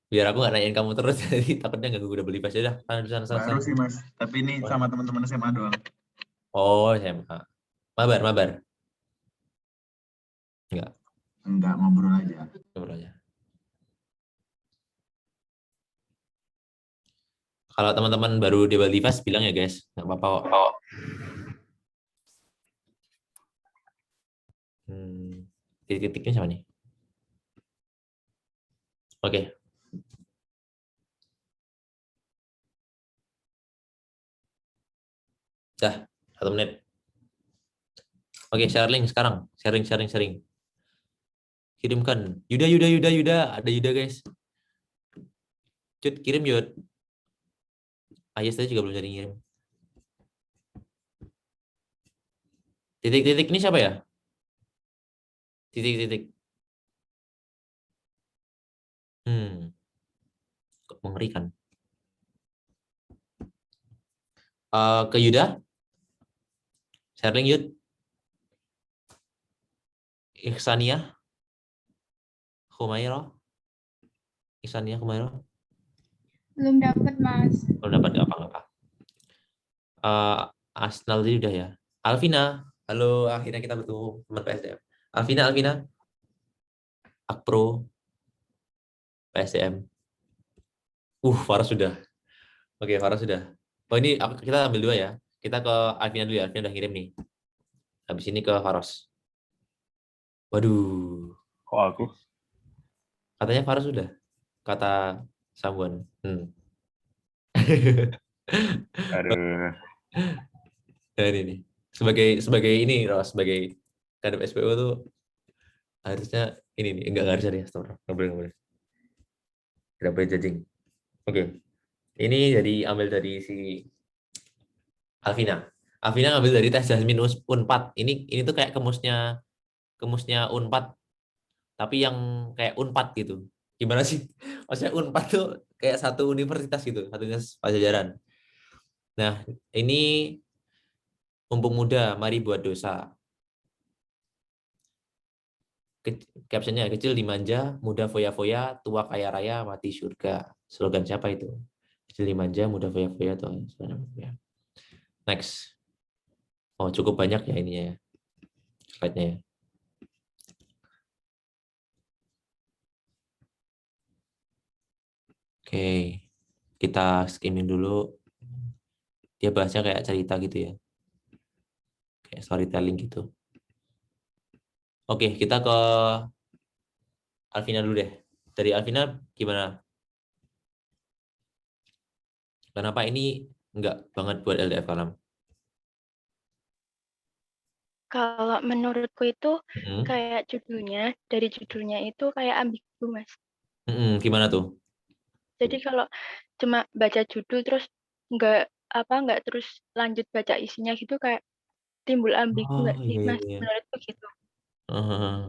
Biar aku nggak nanyain kamu terus, jadi takutnya nggak udah beli pas ya dah. Baru sih Mas, tapi ini sama teman-teman SMA doang. Oh SMA. Mabar. Enggak, ngobrol aja. Ngobrol aja. Kalau teman-teman baru di Bali Fast bilang ya guys, nggak apa-apa kok. Titik-titiknya sama nih. Oke. Dah, 1 menit. Oke, sharing sekarang. Sharing. Kirimkan. Yuda. Ada Yuda guys. Yud, kirim Yud. Ayas tadi juga belum jadi ngirim. Titik-titik ini siapa ya? Titik-titik. Kok mengerikan. Ke Yuda. Sharing Yud. Ihsania. Humaira. Belum dapat Mas. Belum dapat apa-apa. Asnal tadi udah ya. Alvina. Halo, akhirnya kita bertemu teman PSDM. Alvina. Akpro. PSDM. Farah sudah. Oke, Farah sudah. Oh ini kita ambil 2 ya. Kita ke Alvina dulu ya. Alvina udah ngirim nih. Habis ini ke Faros. Waduh. Kok aku? Katanya Faros sudah. Kata Samuan. Aduh. Nah, ini. Sebagai ini, Ros, sebagai kadep SPO tuh harusnya ini nih. Enggak harusnya nih. Nggak boleh. Tidak boleh judging. Oke. Ini jadi ambil dari si Alvina. Alvina ngambil dari tes Jasmine Unpad. Ini tuh kayak kemusnya Unpad, tapi yang kayak Unpad gitu. Gimana sih? Maksudnya Unpad tuh kayak satu universitas gitu, satu Universitas Pajajaran. Nah, ini mumpung muda, mari buat dosa. Captionnya kecil dimanja, muda foya-foya, tua kaya raya, mati surga. Slogan siapa itu? Kecil dimanja, muda foya-foya, tua ya. Next. Oh, cukup banyak ya ininya ya. Slide-nya ya. Oke. Kita skimming dulu. Dia bahasnya kayak cerita gitu ya. Kayak storytelling gitu. Oke, kita ke Alvina dulu deh. Dari Alvina gimana? Kenapa ini enggak banget buat LDF Kalam? Kalau menurutku itu Mm-mm. kayak dari judulnya itu kayak ambigu, Mas. Gimana tuh? Jadi kalau cuma baca judul terus nggak terus lanjut baca isinya gitu kayak timbul ambigu Oh nggak sih, iya Mas? iya. Menurutku gitu. Uh,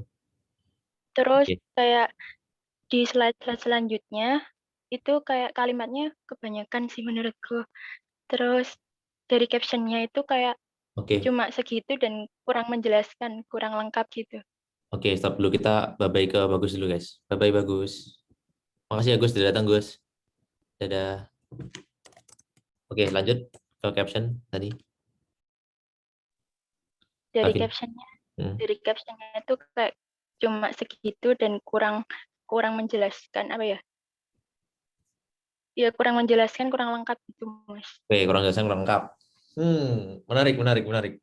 Terus Oke. kayak di slide-slide selanjutnya itu kayak kalimatnya kebanyakan sih menurutku. Terus dari captionnya itu kayak Oke. cuma segitu dan kurang menjelaskan, kurang lengkap gitu. Oke, stop dulu. Kita bye-bye ke Bagus dulu, guys. Bye-bye, Bagus. Makasih ya, Gus, sudah datang, Gus. Dadah. Oke, lanjut ke caption tadi. Dari Alvin. captionnya itu kayak cuma segitu dan kurang menjelaskan apa ya? Ya kurang menjelaskan, kurang lengkap gitu, Mas. Oke, kurang jelasan, kurang lengkap. Menarik.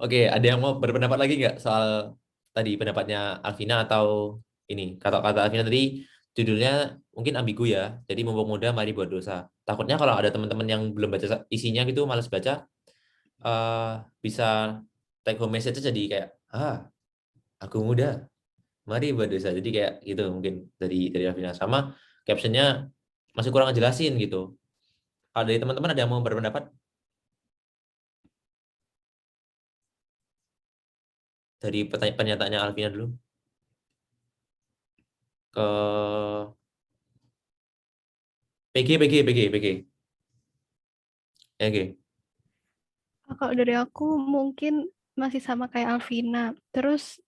Oke, ada yang mau berpendapat lagi nggak soal tadi pendapatnya Alvina atau ini? Kata-kata Alvina tadi judulnya mungkin ambigu ya. Jadi mumpung muda, mari buat dosa. Takutnya kalau ada teman-teman yang belum baca isinya gitu, malas baca, bisa take home message jadi kayak, aku muda, mari buat dosa. Jadi kayak gitu mungkin dari Alvina. Sama captionnya masih kurang ngejelasin gitu. Kalau dari teman-teman ada yang mau berpendapat? Dari pernyataannya Alvina dulu. Ke PG. Oke. Kalau dari aku mungkin masih sama kayak Alvina. Terus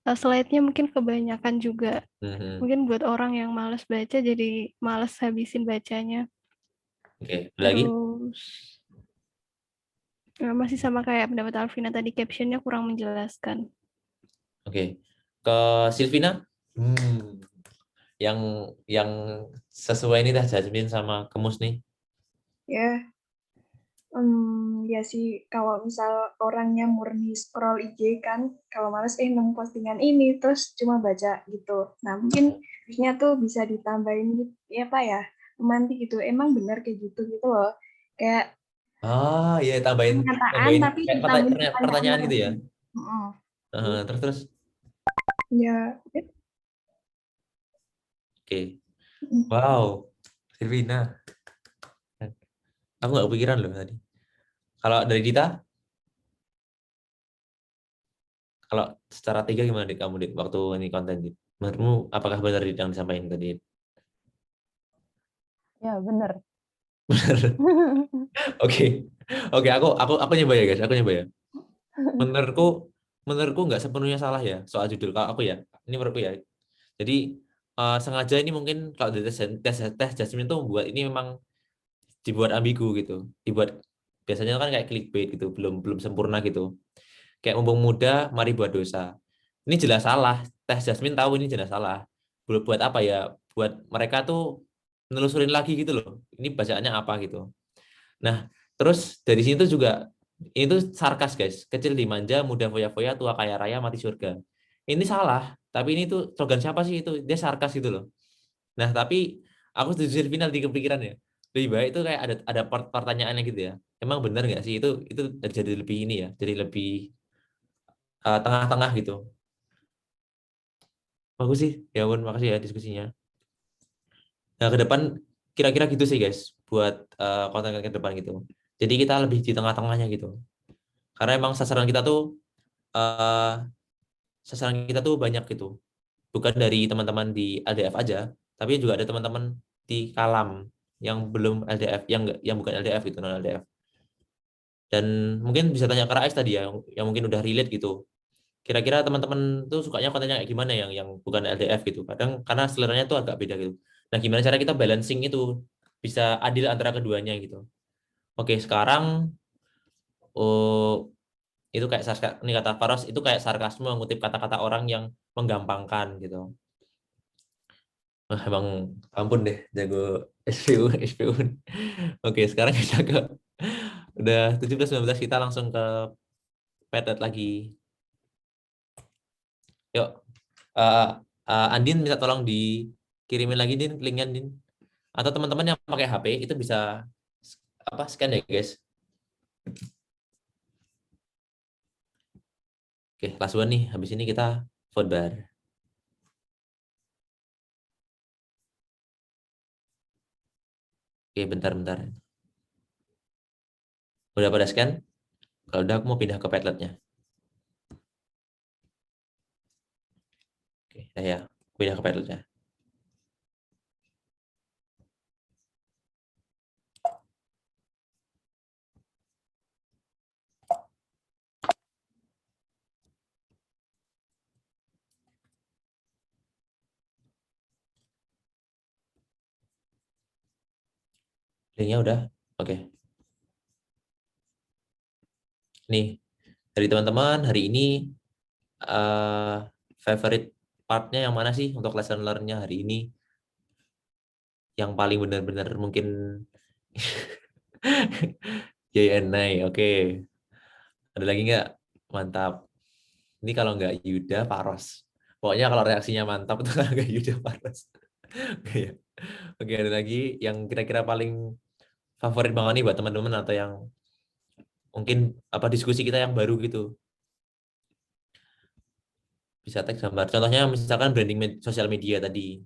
slide-nya mungkin kebanyakan juga. Mungkin buat orang yang malas baca jadi malas habisin bacanya. Oke, lagi? Terus masih sama kayak pendapat Alvina tadi, captionnya kurang menjelaskan. Oke. Ke Silvina? Yang sesuai ini dah Jasmine sama Kemus nih. Ya, ya sih kalau misal orangnya murni scroll IG kan, kalau males nemu postingan ini terus cuma baca gitu. Nah mungkin harusnya tuh bisa ditambahin gitu, ya Pak ya, romantis gitu. Emang benar kayak gitu loh. Kayak Ya tambahin pernyataan tapi kayak ditambahin pertanyaan gitu ya. Terus. Ya. Oke. Wow, Silvina. Aku nggak kepikiran loh tadi. Kalau dari Dita? Kalau secara tiga gimana Dit, kamu Dit, waktu ini konten Dit? Menurutmu apakah benar Dit yang disampaikan tadi? Ya benar. Oke, aku nyoba ya guys, aku nyoba ya. Menurutku nggak sepenuhnya salah ya soal judul. Kalau aku ya, ini menurutku ya. Jadi sengaja ini mungkin kalau dari tes Jasmine tuh buat ini memang dibuat ambigu gitu, dibuat biasanya kan kayak clickbait gitu, belum sempurna gitu. Kayak mumpung muda, mari buat dosa. Ini jelas salah. Tes Jasmine tahu ini jelas salah. Buat apa ya? Buat mereka tuh nelusurin lagi gitu loh. Ini bacaannya apa gitu. Nah, terus dari sini tuh juga ini tuh sarkas guys. Kecil dimanja, muda foya-foya, tua kaya raya, mati surga. Ini salah. Tapi ini tuh slogan siapa sih itu? Dia sarkas gitu loh. Nah, tapi aku setuju final di kepikiran ya. Lebih baik itu kayak ada pertanyaannya gitu ya. Emang benar nggak sih itu jadi lebih ini ya, jadi lebih tengah-tengah gitu. Bagus sih. Ya ampun, makasih ya diskusinya. Nah, ke depan kira-kira gitu sih guys buat konten ke depan gitu. Jadi kita lebih di tengah-tengahnya gitu. Karena emang sasaran kita tuh banyak gitu. Bukan dari teman-teman di LDF aja, tapi juga ada teman-teman di Kalam. yang belum LDF, yang bukan LDF gitu, non LDF. Dan mungkin bisa tanya ke Rais tadi ya, yang mungkin udah relate gitu. Kira-kira teman-teman tuh sukanya kontennya kayak gimana yang bukan LDF gitu. Kadang karena seleranya tuh agak beda gitu. Nah, gimana cara kita balancing itu bisa adil antara keduanya gitu. Oke, sekarang itu kayak ini kata Faros itu kayak sarkasme, mengutip kata-kata orang yang menggampangkan gitu. Emang ampun deh, jago SPU. Oke, sekarang kita ke udah 17-19, kita langsung ke Padlet lagi. Yuk, Andin minta tolong dikirimin lagi Din linknya Din. Atau teman-teman yang pakai HP itu bisa scan ya guys. Oke, kelas 1 nih. Habis ini kita vote bar. Oke, bentar. Udah pada scan? Kalau udah aku mau pindah ke Padletnya. Oke, ya. Pindah ke Padletnya. Linknya udah? Oke. Nih, dari teman-teman hari ini favorite partnya yang mana sih untuk lesson learn-nya hari ini? Yang paling benar-benar mungkin JNI, oke. Ada lagi nggak? Mantap. Ini kalau nggak Yuda, Faros. Pokoknya kalau reaksinya mantap itu kalau nggak Yuda, Faros. Oke, ada lagi yang kira-kira paling favorit banget nih buat teman-teman atau yang mungkin diskusi kita yang baru gitu. Bisa tag gambar. Contohnya misalkan branding sosial media tadi.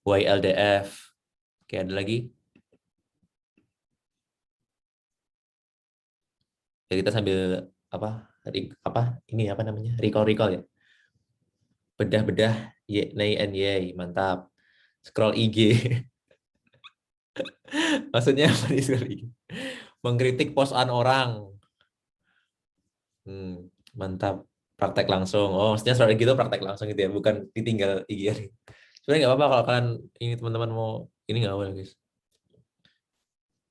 YLDF. Oke, ada lagi. Ya, kita sambil ini apa namanya? Recall ya. Bedah-bedah nay and yay, mantap. Scroll IG. Maksudnya apa nih scroll IG? Mengkritik posan orang. Mantap. Praktek langsung. Oh, maksudnya scroll IG itu praktek langsung gitu ya, bukan ditinggal IG. Sebenarnya nggak apa-apa kalau kalian ini teman-teman mau ini nggak apa-apa guys.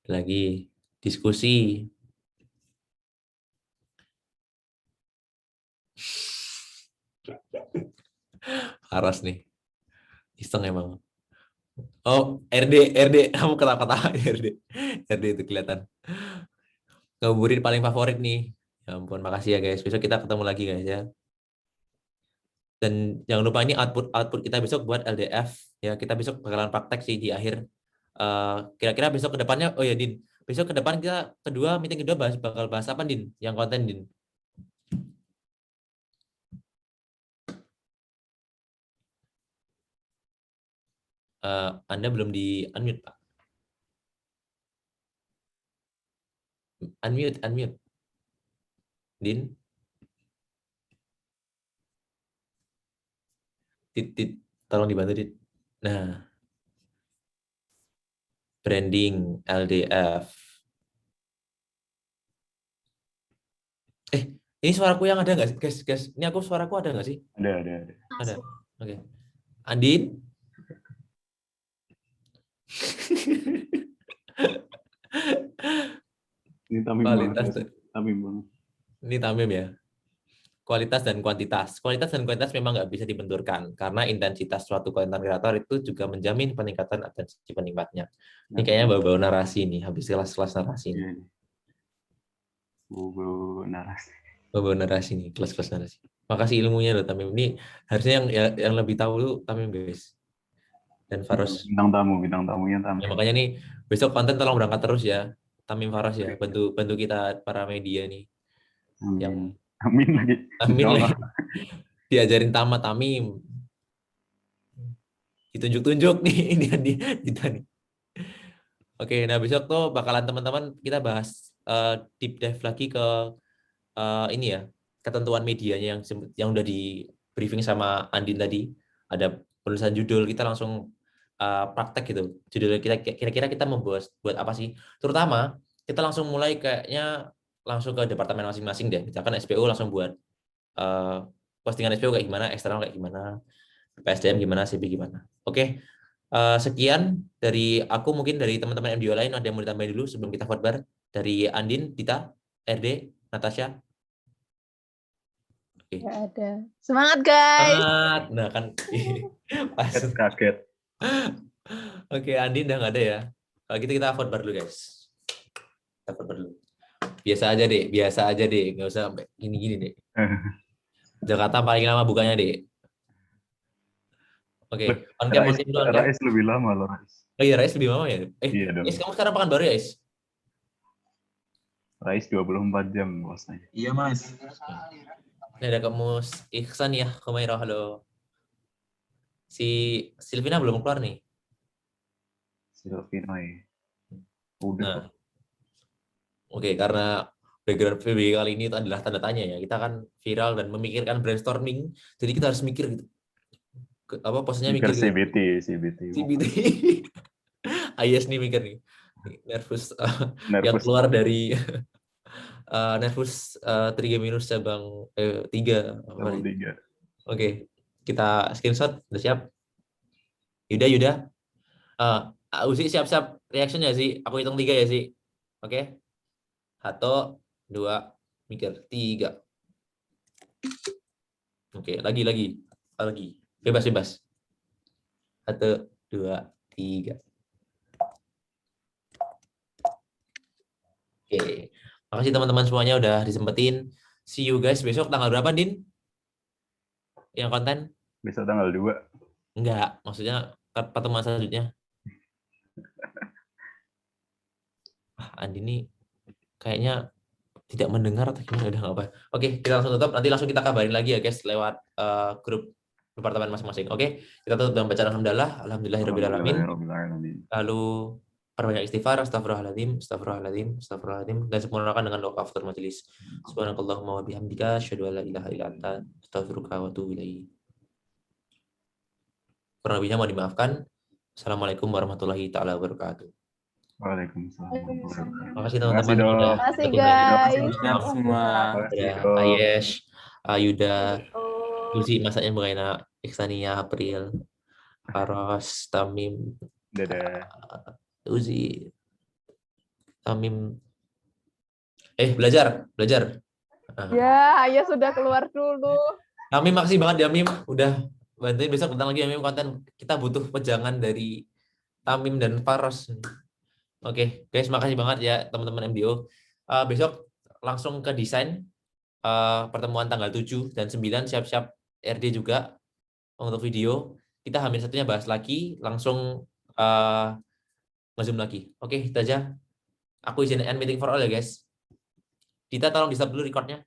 Lagi diskusi. Haras nih. Iseng emang. Oh, RD, kamu ketawa-ketawa RD itu kelihatan. Ngabuburit paling favorit nih. Ya ampun, makasih ya guys. Besok kita ketemu lagi guys ya. Dan jangan lupa ini output kita besok buat LDF. Ya, kita besok bakalan praktek sih di akhir. Kira-kira besok ke depannya, oh ya Din. Besok ke depan kita meeting kedua bakal bahas apa Din? Yang konten Din. Anda belum di unmute Pak. Unmute. Din. Tolong dibantu Dit. Nah. Branding LDF. Ini suaraku yang ada nggak sih guys? Ini suaraku ada nggak sih? Ada. Oke. Andin. Ini Tamim. Ini Tamim ya. Kualitas dan kuantitas. Kualitas dan kuantitas memang nggak bisa dibenturkan karena intensitas suatu konten kreator itu juga menjamin peningkatan atensi penikmatnya. Ini kayaknya bau-bau narasi nih, habis kelas-kelas narasi. Bau-bau narasi nih, kelas-kelas narasi. Makasih ilmunya loh Tamim. Ini harusnya yang lebih tahu lu Tamim guys. Dan Faros. Bintang tamunya Tamim. Ya, makanya nih besok konten tolong berangkat terus ya. Tamim Faros ya, bantu kita para media nih. Yang Amin lagi. Diajarin Tamim. Ditunjuk-tunjuk nih ini kita nih. Oke, nah besok tuh bakalan teman-teman kita bahas deep dive lagi ke ini ya, ketentuan medianya yang udah di briefing sama Andin tadi. Ada penulisan judul, kita langsung praktek gitu. Judulnya kira-kira kita membuat apa sih? Terutama kita langsung mulai kayaknya langsung ke departemen masing-masing deh. Misalkan SPO langsung buat postingan SPO kayak gimana, eksternal kayak gimana, PSDM gimana, CB gimana. Oke. Sekian dari aku, mungkin dari teman-teman MDO lain ada yang mau ditambahin dulu sebelum kita vote bar. Dari Andin, Dita, RD, Natasha. Oke. Nggak ada. Semangat guys. Semangat. Nah kan pas. Kaget. Oke, Andin udah nggak ada ya. Kalau gitu kita vote bar dulu guys. Kita vote bar dulu. Biasa aja deh, nggak usah sampai gini-gini deh. Jakarta paling lama bukanya deh. Oke, Rais lebih lama loh, Rais. Oh iya, Rais lebih lama ya? Iya dong. Kamu sekarang Pekanbaru ya, Is? Rais 24 jam bosnya. Iya, Mas. Ini ada kamu Ihsan ya, Kumairah, halo. Si Silvina belum keluar nih. Silvina ya. Udah. Nah. Oke, karena background VB kali ini itu adalah tanda tanya ya. Kita kan viral dan memikirkan brainstorming, jadi kita harus mikir gitu. Apa posnya mikir gitu. CBT. Ayes nih mikir nih. Nervous. Yang keluar dari Nervous 3 minus cabang 3. Oke, kita screenshot. Udah siap? Yuda. Uzi siap-siap reaction ya sih. Aku hitung 3 ya sih. Oke. 1, 2, mikir 3. Oke, lagi. Bebas. 1, 2, 3. Oke. Makasih teman-teman semuanya udah disempetin. See you guys besok tanggal berapa, Din? Yang konten? Besok tanggal 2. Enggak, maksudnya pertemuan selanjutnya. Andi ini kayaknya tidak mendengar atau gimana, udah nggak apa. Oke, kita langsung tutup. Nanti langsung kita kabarin lagi ya guys lewat grup departemen masing-masing. Oke, kita tutup dengan bacaan alhamdulillahirabbil alamin. Lalu perbanyak istighfar, astagfirullahaladzim, dan sempurnakan dengan doa kafaratul majelis. Subhanakallahumma wa bihamdika, asyhadu an la ilaha illa anta, astaghfiruka wa atubu ilaik. Kurang lebihnya mohon dimaafkan. Assalamualaikum warahmatullahi taala wabarakatuh. Waalaikumsalam. Terima kasih teman-teman. Terima kasih guys. Semua. Ayesh, Yuda, Uzi, masanya mengenai Iksania, April, Faros, Tamim, Dadah. Uzi, Tamim. Belajar. Ya, Ayah sudah keluar dulu. Tamim, makasih banget ya Mim, udah bantuin. Besok tentang lagi Mim konten. Kita butuh pejangan dari Tamim dan Faros. Oke, guys, makasih banget ya teman-teman MDO. Besok langsung ke desain pertemuan tanggal 7 dan 9, siap-siap RD juga untuk video. Kita H-1 bahas lagi, langsung nge-zoom lagi. Oke, itu aja. Aku izin end meeting for all ya guys. Dita tolong di-stop dulu recordnya.